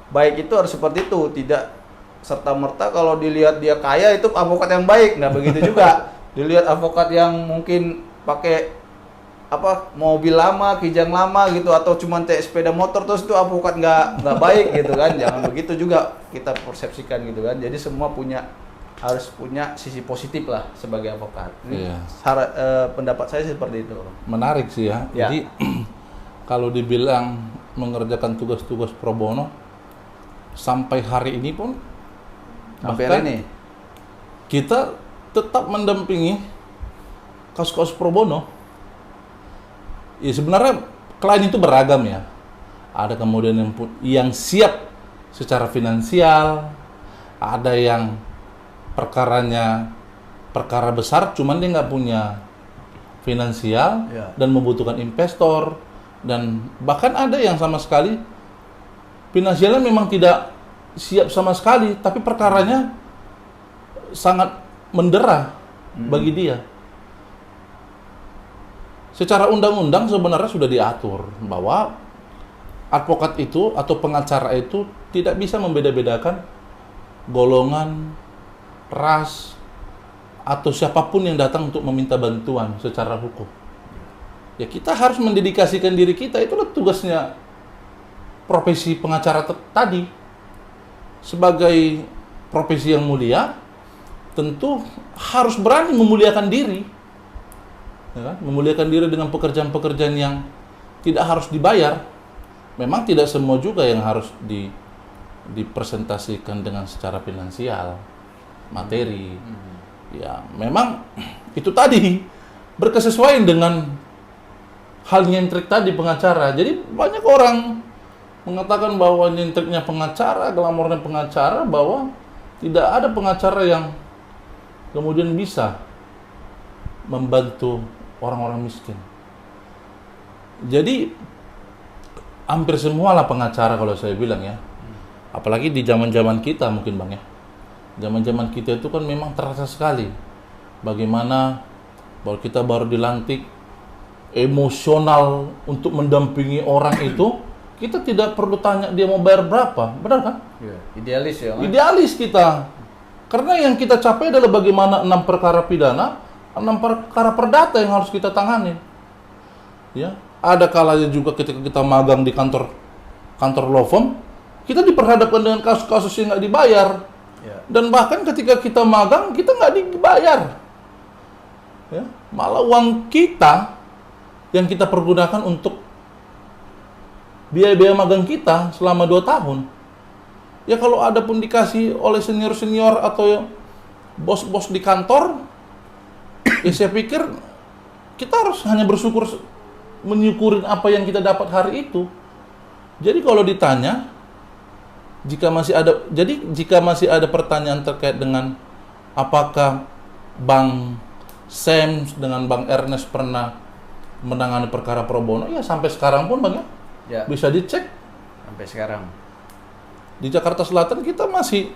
baik itu harus seperti itu, tidak serta-merta kalau dilihat dia kaya itu avokat yang baik, nggak begitu juga. Dilihat avokat yang mungkin pakai mobil lama, kijang lama gitu, atau cuma sepeda motor terus itu avokat nggak baik gitu kan. Jangan begitu juga kita persepsikan gitu kan. Jadi semua harus punya sisi positif lah sebagai avokat. Ini pendapat saya seperti itu. Menarik sih ya. Jadi kalau dibilang mengerjakan tugas-tugas pro bono sampai hari ini pun bahkan kita tetap mendampingi kasus-kasus pro bono. Ya sebenarnya klien itu beragam ya. Ada kemudian yang siap secara finansial, ada yang perkara besar cuman dia nggak punya finansial dan membutuhkan investor, dan bahkan ada yang sama sekali finansialnya memang tidak siap sama sekali, tapi perkaranya sangat mendera bagi dia. Secara undang-undang sebenarnya sudah diatur bahwa advokat itu atau pengacara itu tidak bisa membeda-bedakan golongan, ras, atau siapapun yang datang untuk meminta bantuan secara hukum. Ya kita harus mendedikasikan diri kita, itulah tugasnya profesi pengacara tadi. Sebagai profesi yang mulia, tentu harus berani memuliakan diri. Ya kan? Memuliakan diri dengan pekerjaan-pekerjaan yang tidak harus dibayar. Memang tidak semua juga yang harus dipresentasikan dengan secara finansial, materi. Ya, memang itu tadi berkesesuaian dengan hal nyentrik tadi pengacara. Jadi banyak orang mengatakan bahwa nyentriknya pengacara, glamornya pengacara, bahwa tidak ada pengacara yang kemudian bisa membantu orang-orang miskin. Jadi hampir semualah pengacara kalau saya bilang ya. Apalagi di zaman-zaman kita mungkin Bang ya. Zaman-zaman kita itu kan memang terasa sekali bagaimana bahwa kita baru dilantik, emosional untuk mendampingi orang itu, kita tidak perlu tanya dia mau bayar berapa, benar kan? Idealis ya. Idealis kita. Karena yang kita capai adalah bagaimana 6 perkara pidana, 6 perkara perdata yang harus kita tangani. Ya, ada kalanya juga ketika kita magang di kantor law firm, kita diperhadapkan dengan kasus-kasus yang nggak dibayar. Dan bahkan ketika kita magang, kita nggak dibayar. Ya, malah uang kita yang kita pergunakan untuk biaya-biaya magang kita selama 2 tahun. Ya kalau ada pun dikasih oleh senior-senior atau bos-bos di kantor, ya saya pikir kita harus hanya menyukurin apa yang kita dapat hari itu. Jadi kalau ditanya, jika masih ada pertanyaan terkait dengan apakah Bang Sam dengan Bang Ernest pernah menangani perkara pro bono, ya sampai sekarang pun Bang ya, bisa dicek. Sampai sekarang. Di Jakarta Selatan kita masih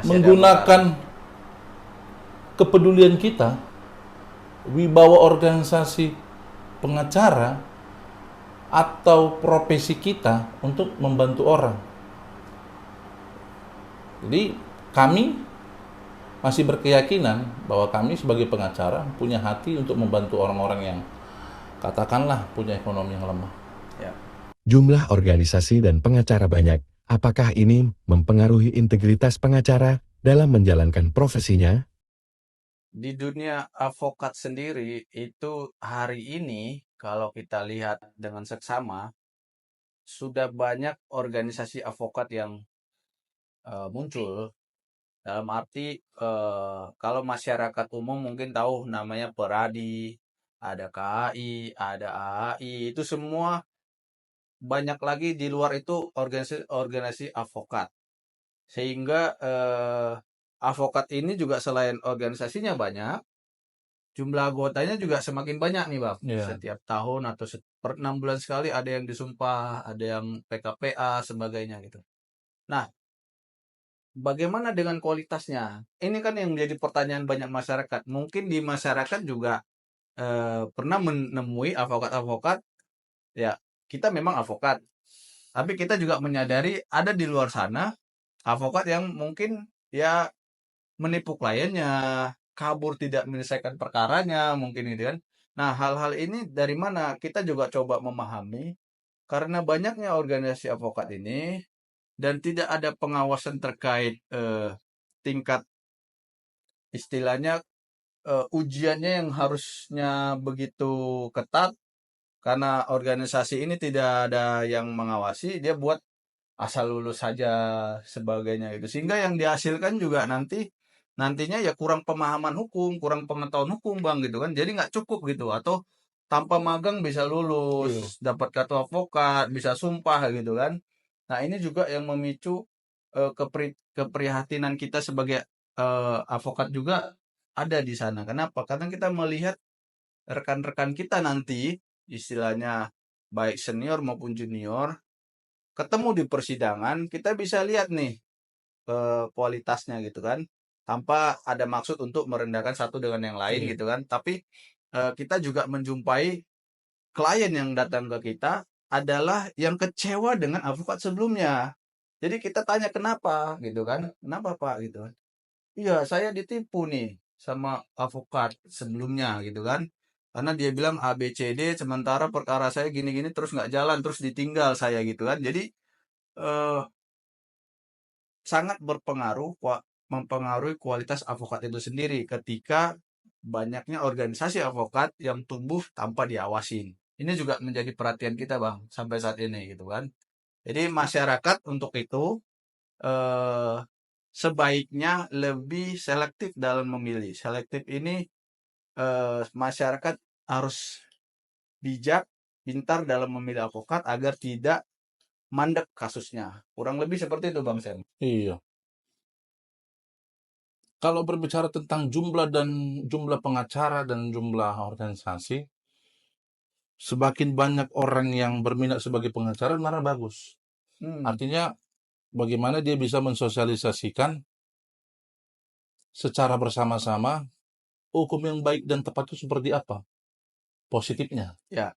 menggunakan kepedulian kita, wibawa organisasi pengacara atau profesi kita untuk membantu orang. Jadi kami masih berkeyakinan bahwa kami sebagai pengacara punya hati untuk membantu orang-orang yang katakanlah punya ekonomi yang lemah. Jumlah organisasi dan pengacara banyak. Apakah ini mempengaruhi integritas pengacara dalam menjalankan profesinya? Di dunia avokat sendiri itu hari ini kalau kita lihat dengan seksama, sudah banyak organisasi avokat yang muncul. Dalam arti kalau masyarakat umum mungkin tahu namanya Peradi, ada KAI, ada AAI, itu semua banyak lagi di luar itu organisasi avokat. Sehingga avokat ini juga selain organisasinya banyak, jumlah anggotanya juga semakin banyak nih Bang. Setiap tahun atau per 6 bulan sekali ada yang disumpah, ada yang PKPA, sebagainya gitu. Nah, bagaimana dengan kualitasnya? Ini kan yang menjadi pertanyaan banyak masyarakat. Mungkin di masyarakat juga pernah menemui avokat-avokat, ya kita memang avokat, tapi kita juga menyadari ada di luar sana avokat yang mungkin ya menipu kliennya, kabur tidak menyelesaikan perkaranya, mungkin gitu kan. Nah, hal-hal ini dari mana kita juga coba memahami, karena banyaknya organisasi advokat ini dan tidak ada pengawasan terkait tingkat istilahnya ujiannya yang harusnya begitu ketat, karena organisasi ini tidak ada yang mengawasi, dia buat asal lulus saja sebagainya gitu. Sehingga yang dihasilkan juga nantinya ya kurang pemahaman hukum, kurang pengetahuan hukum, Bang, gitu kan. Jadi nggak cukup gitu, atau tanpa magang bisa Iya. lulus, dapat kartu advokat, bisa sumpah gitu kan. Nah, ini juga yang memicu keprihatinan kita sebagai advokat juga ada di sana. Kenapa? Karena kita melihat rekan-rekan kita nanti, istilahnya baik senior maupun junior, ketemu di persidangan, kita bisa lihat nih kualitasnya gitu kan, tanpa ada maksud untuk merendahkan satu dengan yang lain Iya. gitu kan. Tapi kita juga menjumpai klien yang datang ke kita adalah yang kecewa dengan advokat sebelumnya. Jadi kita tanya kenapa gitu kan, kenapa Pak gitu kan. Iya, saya ditipu nih sama advokat sebelumnya gitu kan. Karena dia bilang A, B, C, D, sementara perkara saya gini-gini terus nggak jalan, terus ditinggal saya gitu kan. Jadi eh, sangat mempengaruhi kualitas advokat itu sendiri ketika banyaknya organisasi advokat yang tumbuh tanpa diawasin. Ini juga menjadi perhatian kita, Bang, sampai saat ini gitu kan. Jadi masyarakat untuk itu eh, sebaiknya lebih selektif dalam memilih. Selektif ini masyarakat harus bijak, pintar dalam memilih advokat agar tidak mandek kasusnya. Kurang lebih seperti itu, Bang Sam. Iya. Kalau berbicara tentang jumlah pengacara dan jumlah organisasi, semakin banyak orang yang berminat sebagai pengacara, benar bagus. Artinya, bagaimana dia bisa mensosialisasikan secara bersama-sama hukum yang baik dan tepat itu seperti apa positifnya. Ya.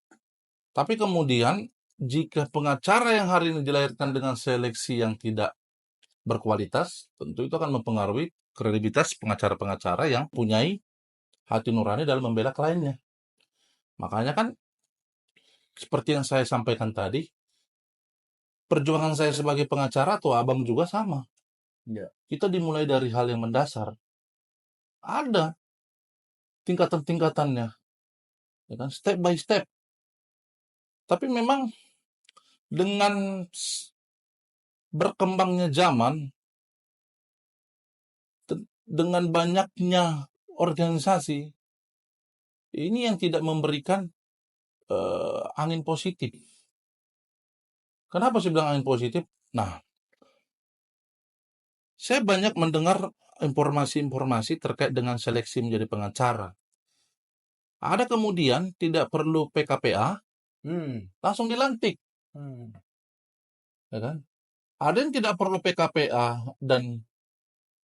Tapi kemudian, jika pengacara yang hari ini dilahirkan dengan seleksi yang tidak berkualitas, tentu itu akan mempengaruhi kredibilitas pengacara-pengacara yang punyai hati nurani dalam membela kliennya. Makanya kan, seperti yang saya sampaikan tadi, perjuangan saya sebagai pengacara atau abang juga sama. Ya. Kita dimulai dari hal yang mendasar. Ada tingkatan-tingkatannya, ya kan? Step by step. Tapi memang dengan berkembangnya zaman, dengan banyaknya organisasi, ini yang tidak memberikan angin positif. Kenapa saya bilang angin positif? Nah, saya banyak mendengar informasi-informasi terkait dengan seleksi menjadi pengacara. Ada kemudian tidak perlu PKPA, langsung dilantik. Ya kan? Ada yang tidak perlu PKPA dan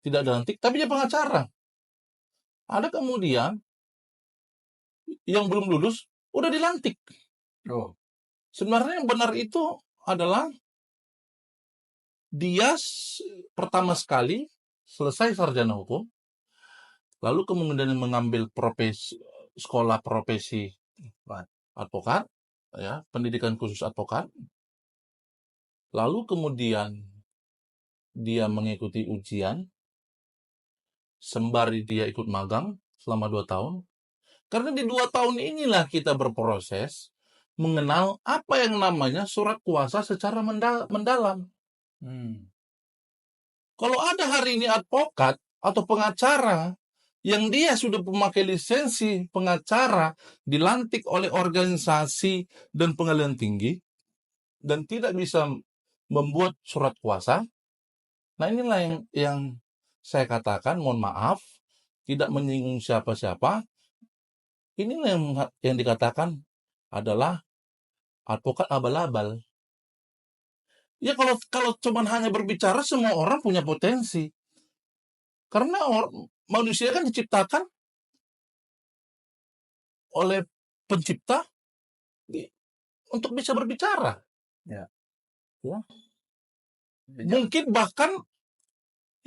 tidak dilantik, tapi dia pengacara. Ada kemudian yang belum lulus, udah dilantik. Sebenarnya yang benar itu adalah dia pertama sekali selesai sarjana hukum, lalu kemudian mengambil sekolah profesi advokat, ya, pendidikan khusus advokat, lalu kemudian dia mengikuti ujian, sembari dia ikut magang selama 2 tahun. Karena di 2 tahun inilah kita berproses mengenal apa yang namanya surat kuasa secara mendalam. Kalau ada hari ini advokat atau pengacara yang dia sudah memakai lisensi pengacara, dilantik oleh organisasi dan pengadilan tinggi, dan tidak bisa membuat surat kuasa, nah inilah yang saya katakan, mohon maaf, tidak menyinggung siapa-siapa, inilah yang dikatakan adalah advokat abal-abal. Ya kalau cuma hanya berbicara, semua orang punya potensi. Karena manusia kan diciptakan oleh pencipta untuk bisa berbicara. Ya. Mungkin bahkan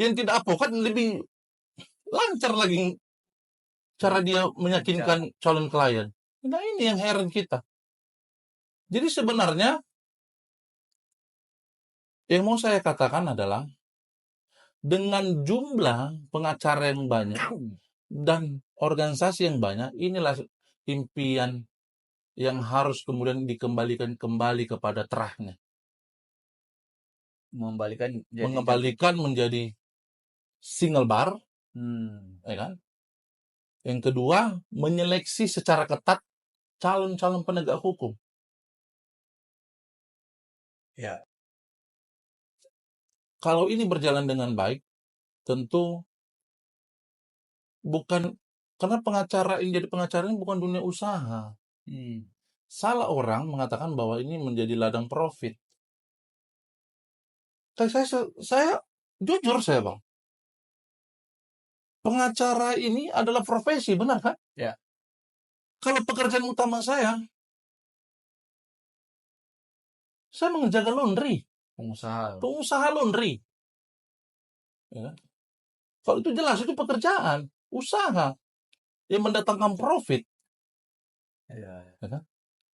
yang tidak advokat lebih lancar lagi cara dia meyakinkan calon klien. Nah, ini yang heran kita. Jadi sebenarnya yang mau saya katakan adalah dengan jumlah pengacara yang banyak dan organisasi yang banyak, inilah impian yang harus kemudian dikembalikan kembali kepada terahnya. Mengembalikan menjadi single bar, ya kan? Yang kedua, menyeleksi secara ketat calon-calon penegak hukum. Ya. Kalau ini berjalan dengan baik, tentu bukan karena pengacara ini jadi pengacara ini bukan dunia usaha. Salah orang mengatakan bahwa ini menjadi ladang profit. Saya jujur saya bang, pengacara ini adalah profesi, benar kan? Ya. Kalau pekerjaan utama saya menjaga laundry, pengusaha laundry. Ya. Kalau itu jelas itu pekerjaan, usaha yang mendatangkan profit. Ya. Ya.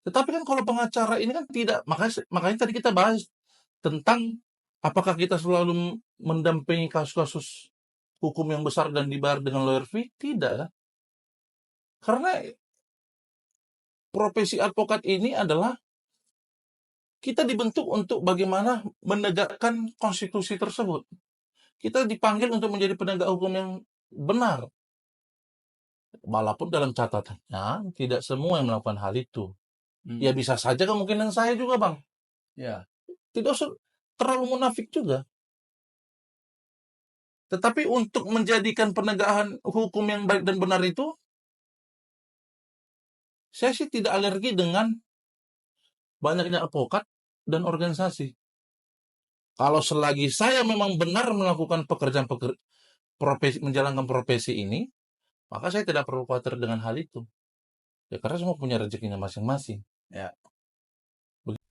Tetapi kan kalau pengacara ini kan tidak, makanya tadi kita bahas tentang apakah kita selalu mendampingi kasus-kasus hukum yang besar dan dibayar dengan lawyer fee? Tidak kan? Karena profesi advokat ini adalah kita dibentuk untuk bagaimana menegakkan konstitusi tersebut. Kita dipanggil untuk menjadi penegak hukum yang benar. Walaupun dalam catatannya tidak semua yang melakukan hal itu. Ya bisa saja kemungkinan saya juga bang. Ya. Tidak terlalu munafik juga. Tetapi untuk menjadikan penegakan hukum yang baik dan benar itu, saya sih tidak alergi dengan banyaknya advokat dan organisasi. Kalau selagi saya memang benar melakukan menjalankan profesi ini, maka saya tidak perlu khawatir dengan hal itu. Ya karena semua punya rezekinya masing-masing. Ya.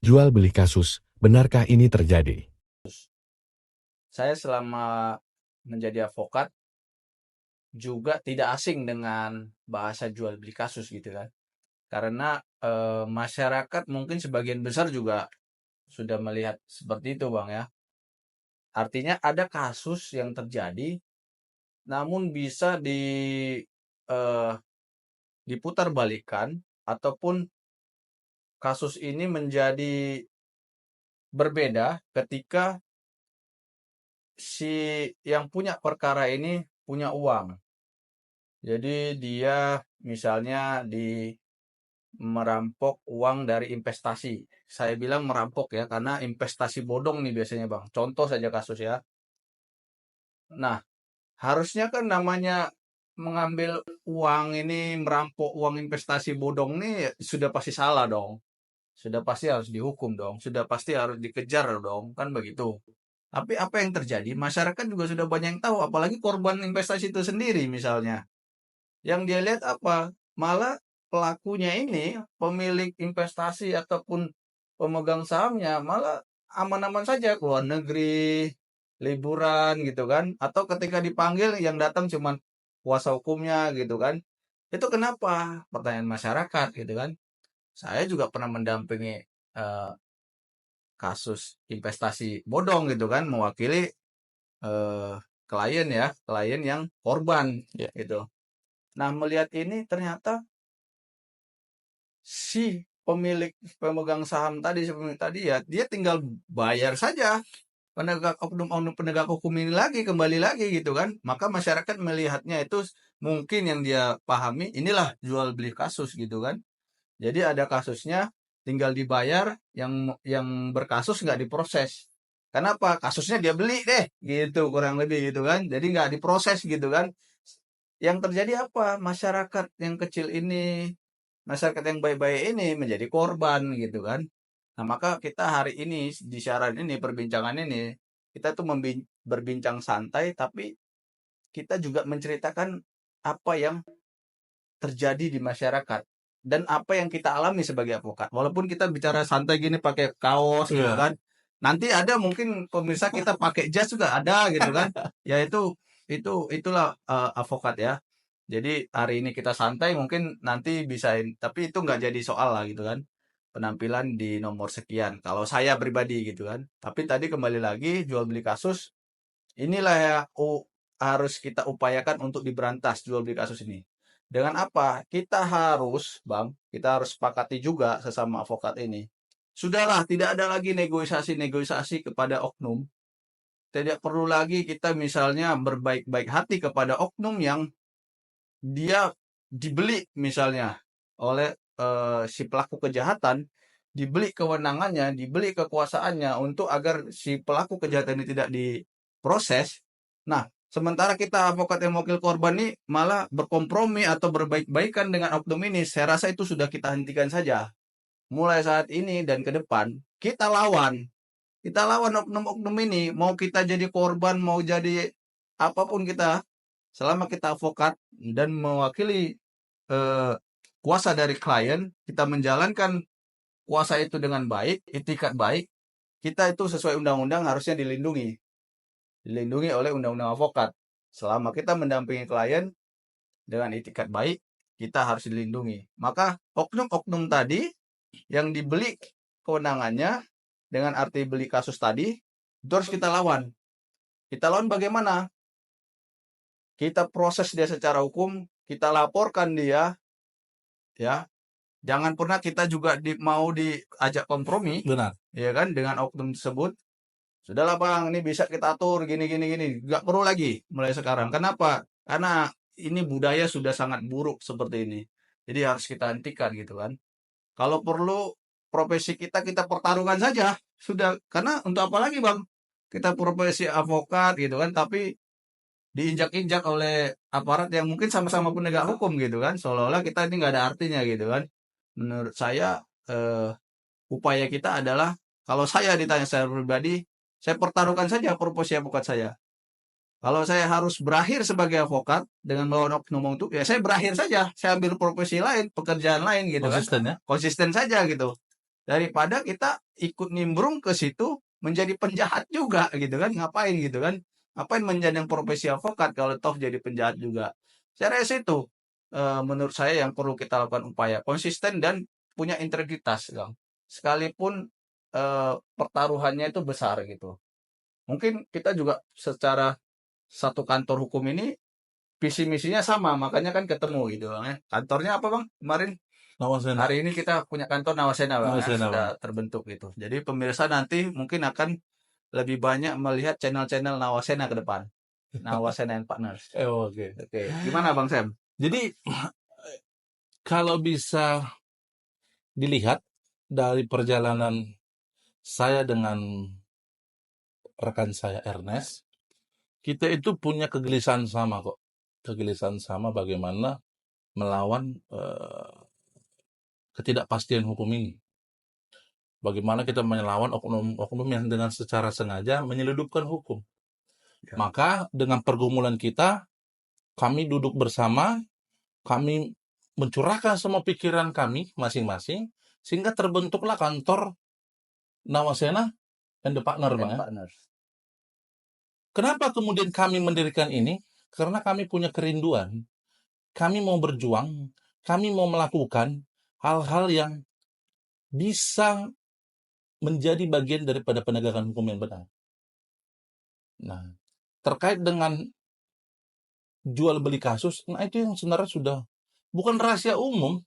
Jual beli kasus, benarkah ini terjadi? Saya selama menjadi advokat juga tidak asing dengan bahasa jual beli kasus gitu kan. Karena masyarakat mungkin sebagian besar juga sudah melihat seperti itu bang ya. Artinya ada kasus yang terjadi namun bisa diputarbalikkan ataupun kasus ini menjadi berbeda ketika si yang punya perkara ini punya uang. Jadi dia misalnya merampok uang dari investasi. Saya bilang merampok ya, karena investasi bodong nih biasanya bang. Contoh saja kasus ya. Nah, harusnya kan namanya mengambil uang ini, merampok uang investasi bodong nih sudah pasti salah dong. Sudah pasti harus dihukum dong. Sudah pasti harus dikejar dong. Kan begitu. Tapi apa yang terjadi? Masyarakat juga sudah banyak yang tahu. Apalagi korban investasi itu sendiri misalnya. Yang dia lihat apa? Malah pelakunya ini, pemilik investasi ataupun pemegang sahamnya, malah aman-aman saja keluar negeri, liburan gitu kan. Atau ketika dipanggil yang datang cuma kuasa hukumnya gitu kan. Itu kenapa? Pertanyaan masyarakat gitu kan. Saya juga pernah mendampingi kasus investasi bodong gitu kan, mewakili klien yang korban gitu. Nah, melihat ini ternyata si pemegang saham tadi ya, dia tinggal bayar saja oknum penegak hukum ini kembali lagi gitu kan. Maka masyarakat melihatnya itu mungkin yang dia pahami inilah jual beli kasus gitu kan. Jadi ada kasusnya tinggal dibayar, yang berkasus nggak diproses. Kenapa? Kasusnya dia beli deh gitu, kurang lebih gitu kan. Jadi nggak diproses gitu kan. Yang terjadi apa? Masyarakat yang kecil ini, masyarakat yang baik-baik ini menjadi korban gitu kan. Nah, maka kita hari ini di siaran ini, perbincangan ini, kita tuh berbincang santai, tapi kita juga menceritakan apa yang terjadi di masyarakat dan apa yang kita alami sebagai advokat. Walaupun kita bicara santai gini pakai kaos gitu kan. Nanti ada mungkin pemirsa kita pakai jas juga ada gitu kan. Ya itulah advokat ya. Jadi hari ini kita santai, mungkin nanti bisa, tapi itu nggak jadi soal lah gitu kan. Penampilan di nomor sekian. Kalau saya pribadi gitu kan. Tapi tadi kembali lagi jual beli kasus, inilah ya harus kita upayakan untuk diberantas jual beli kasus ini. Dengan apa? Kita harus sepakati juga sesama advokat ini. Sudahlah, tidak ada lagi negosiasi-negosiasi kepada oknum. Tidak perlu lagi kita misalnya berbaik-baik hati kepada oknum yang dia dibeli misalnya oleh si pelaku kejahatan, dibeli kewenangannya, dibeli kekuasaannya untuk agar si pelaku kejahatan ini tidak diproses. Nah, sementara kita advokat yang mewakili korban ini malah berkompromi atau berbaik-baikan dengan oknum ini, saya rasa itu sudah kita hentikan saja. Mulai saat ini dan ke depan, kita lawan. Kita lawan oknum-oknum ini, mau kita jadi korban, mau jadi apapun kita, selama kita advokat dan mewakili kuasa dari klien, kita menjalankan kuasa itu dengan baik, itikat baik, kita itu sesuai undang-undang harusnya dilindungi. Dilindungi oleh undang-undang advokat. Selama kita mendampingi klien dengan itikat baik, kita harus dilindungi. Maka oknum-oknum tadi yang dibeli kewenangannya dengan arti beli kasus tadi, itu harus kita lawan. Kita lawan bagaimana? Kita proses dia secara hukum, kita laporkan dia, ya. Jangan pernah kita juga mau diajak kompromi, Benar. ya kan, dengan oknum tersebut. Sudahlah Bang, ini bisa kita atur gini. Nggak perlu lagi mulai sekarang. Kenapa? Karena ini budaya sudah sangat buruk seperti ini. Jadi harus kita hentikan gitu kan. Kalau perlu profesi kita pertaruhkan saja. Sudah, karena untuk apa lagi Bang? Kita profesi advokat gitu kan, tapi diinjak-injak oleh aparat yang mungkin sama-sama penegak hukum gitu kan. Seolah-olah kita ini nggak ada artinya gitu kan. Menurut saya upaya kita adalah, kalau saya ditanya secara pribadi, saya pertaruhkan saja profesi advokat saya. Kalau saya harus berakhir sebagai advokat dengan melawan oknum itu, ya saya berakhir saja. Saya ambil profesi lain, pekerjaan lain gitu Konsisten kan. ya. Konsisten saja gitu. Daripada kita ikut nimbrung ke situ menjadi penjahat juga gitu kan. Ngapain gitu kan. Ngapain menjadi profesi advokat kalau toh jadi penjahat juga. Saya rasa itu menurut saya yang perlu kita lakukan upaya. Konsisten dan punya integritas. Bang. Sekalipun pertaruhannya itu besar gitu. Mungkin kita juga secara satu kantor hukum ini visi misinya sama, makanya kan ketemu gitu Bang ya. Kantornya apa Bang kemarin? Nawasena. Hari ini kita punya kantor Nawasena Bang, Nawasena, ya, sudah Bang. terbentuk gitu. Jadi pemirsa nanti mungkin akan lebih banyak melihat channel-channel Nawasena ke depan. Nawasena and Partners. Oke. Oke, gimana Bang Sam? Jadi kalau bisa dilihat dari perjalanan saya dengan rekan saya Ernest, kita itu punya kegelisahan sama kok. Kegelisahan sama bagaimana melawan ketidakpastian hukum ini. Bagaimana kita melawan oknum-oknum yang dengan secara sengaja menyeludupkan hukum. Ya. Maka dengan pergumulan kita, kami duduk bersama, kami mencurahkan semua pikiran kami masing-masing, sehingga terbentuklah kantor Nawasena and the Partner, Bang. Kenapa kemudian kami mendirikan ini? Karena kami punya kerinduan. Kami mau berjuang, kami mau melakukan hal-hal yang bisa menjadi bagian daripada penegakan hukum yang benar. Nah, terkait dengan jual beli kasus, nah itu yang sebenarnya sudah bukan rahasia umum.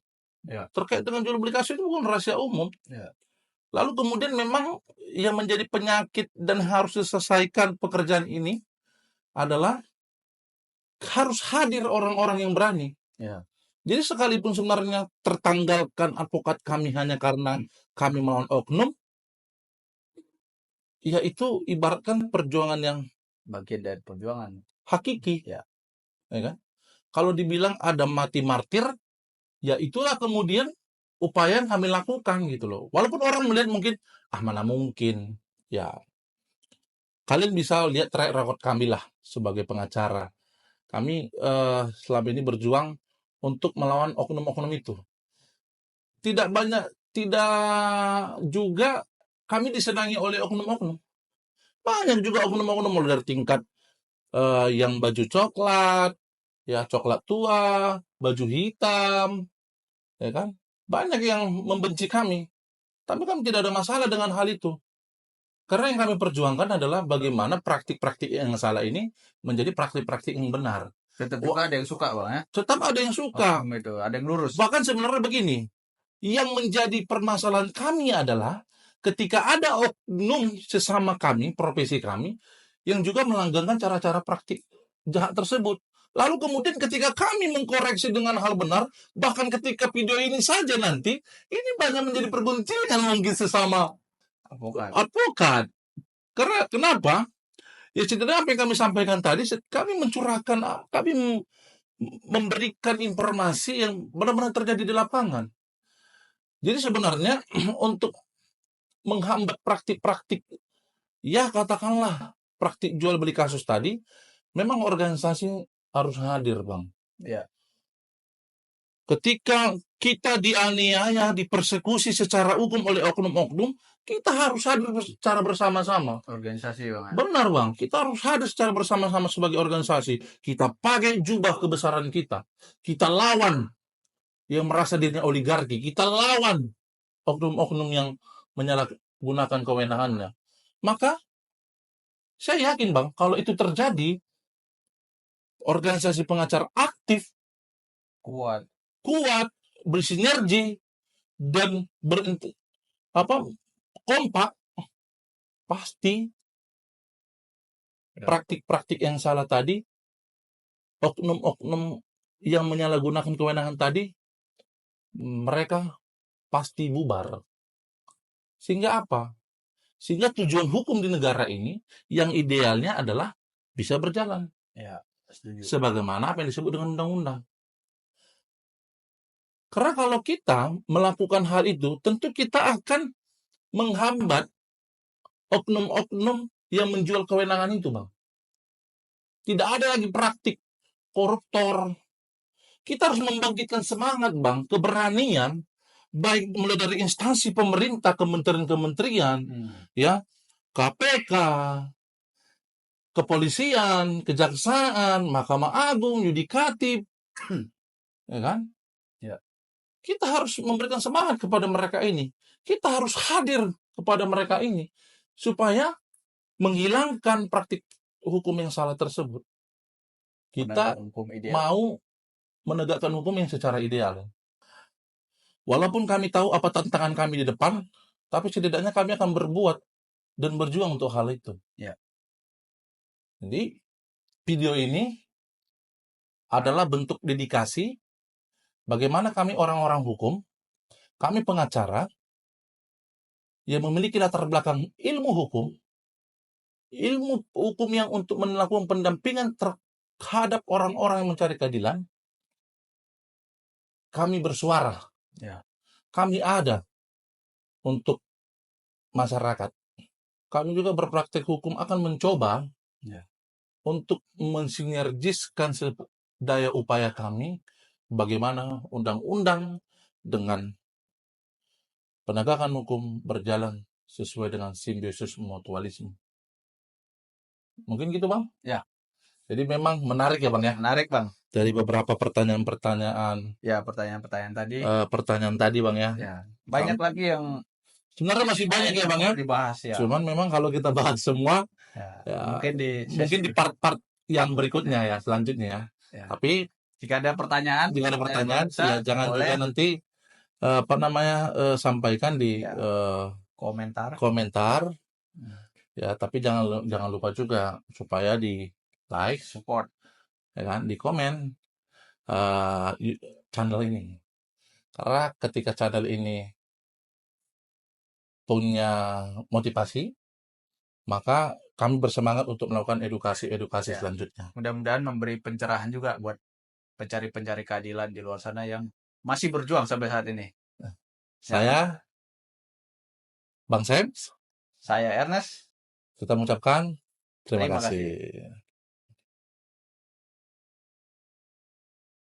Ya. Terkait dengan jual beli kasus itu bukan rahasia umum. Ya. Lalu kemudian memang yang menjadi penyakit dan harus diselesaikan pekerjaan ini adalah harus hadir orang-orang yang berani. Ya. Jadi sekalipun sebenarnya tertanggalkan advokat kami hanya karena kami melawan oknum, ya itu ibaratkan perjuangan yang bagian dari perjuangan hakiki. Ya. Ya kan? Kalau dibilang ada mati martir, ya itulah kemudian upaya yang kami lakukan gitu loh. Walaupun orang melihat mungkin, mana mungkin. Ya, kalian bisa lihat track record kami lah sebagai pengacara. Kami selama ini berjuang untuk melawan oknum-oknum itu. Tidak juga kami disenangi oleh oknum-oknum. Banyak juga oknum-oknum mulai dari tingkat yang baju coklat, ya coklat tua, baju hitam, ya kan? Banyak yang membenci kami. Tapi kami tidak ada masalah dengan hal itu. Karena yang kami perjuangkan adalah bagaimana praktik-praktik yang salah ini menjadi praktik-praktik yang benar. Tetap juga ada yang suka, Bang, ya. Tetap ada yang suka. Itu, ada yang lurus. Bahkan sebenarnya begini, yang menjadi permasalahan kami adalah ketika ada oknum sesama kami, profesi kami, yang juga melanggengkan cara-cara praktik jahat tersebut. Lalu kemudian ketika kami mengkoreksi dengan hal benar, bahkan ketika video ini saja nanti, ini banyak menjadi perguncingan mungkin sesama advokat. Karena kenapa? Ya setidaknya apa yang kami sampaikan tadi, kami mencurahkan, kami memberikan informasi yang benar-benar terjadi di lapangan. Jadi sebenarnya untuk menghambat praktik-praktik, ya katakanlah praktik jual beli kasus tadi, memang organisasi harus hadir, Bang. Ya. Ketika kita dianiaya, dipersekusi secara hukum oleh oknum-oknum, kita harus hadir secara bersama-sama. Organisasi, Bang. Benar, Bang. Kita harus hadir secara bersama-sama sebagai organisasi. Kita pakai jubah kebesaran kita. Kita lawan yang merasa dirinya oligarki. Kita lawan oknum-oknum yang menyalahgunakan kewenangannya. Maka, saya yakin, Bang, kalau itu terjadi, organisasi pengacara aktif, kuat, bersinergi, dan kompak, pasti praktik-praktik yang salah tadi, oknum-oknum yang menyalahgunakan kewenangan tadi, mereka pasti bubar. Sehingga apa? Sehingga tujuan hukum di negara ini yang idealnya adalah bisa berjalan. Ya, setuju. Sebagaimana apa yang disebut dengan undang-undang. Karena kalau kita melakukan hal itu, tentu kita akan menghambat oknum-oknum yang menjual kewenangan itu, Bang. Tidak ada lagi praktik koruptor. Kita harus membangkitkan semangat, Bang, keberanian, baik mulai dari instansi pemerintah, kementerian-kementerian, ya, KPK, kepolisian, kejaksaan, Mahkamah Agung, yudikatif, ya kan? Ya. Kita harus memberikan semangat kepada mereka ini. Kita harus hadir kepada mereka ini supaya menghilangkan praktik hukum yang salah tersebut. Kita mau menegakkan hukum yang secara ideal. Walaupun kami tahu apa tantangan kami di depan, tapi setidaknya kami akan berbuat dan berjuang untuk hal itu. Ya. Jadi, video ini adalah bentuk dedikasi bagaimana kami orang-orang hukum, kami pengacara yang memiliki latar belakang ilmu hukum yang untuk melakukan pendampingan terhadap orang-orang yang mencari keadilan, kami bersuara. Ya. Kami ada untuk masyarakat. Kami juga berpraktek hukum akan mencoba untuk mensinergiskan daya upaya kami bagaimana undang-undang dengan penegakan hukum berjalan sesuai dengan simbiosis mutualisme. Mungkin gitu, Bang? Ya. Jadi memang menarik ya, Bang, ya? Menarik, Bang. Dari beberapa pertanyaan-pertanyaan. Ya, pertanyaan-pertanyaan tadi. Pertanyaan tadi, Bang, ya. Ya. Banyak lagi yang sebenarnya masih banyak ya, Bang, ya? Dibahas, ya. Cuman memang kalau kita bahas semua, ya, mungkin di part-part yang berikutnya ya, selanjutnya ya. Tapi jika ada pertanyaan, ya jangan boleh. Juga nanti sampaikan di komentar. Ya, tapi jangan lupa juga supaya di like, support, ya kan, di komen channel ini. Karena ketika channel ini punya motivasi, maka kami bersemangat untuk melakukan edukasi selanjutnya. Mudah-mudahan memberi pencerahan juga buat pencari-pencari keadilan di luar sana yang masih berjuang sampai saat ini. Saya Bang Sam, saya Ernest. kita mengucapkan terima kasih.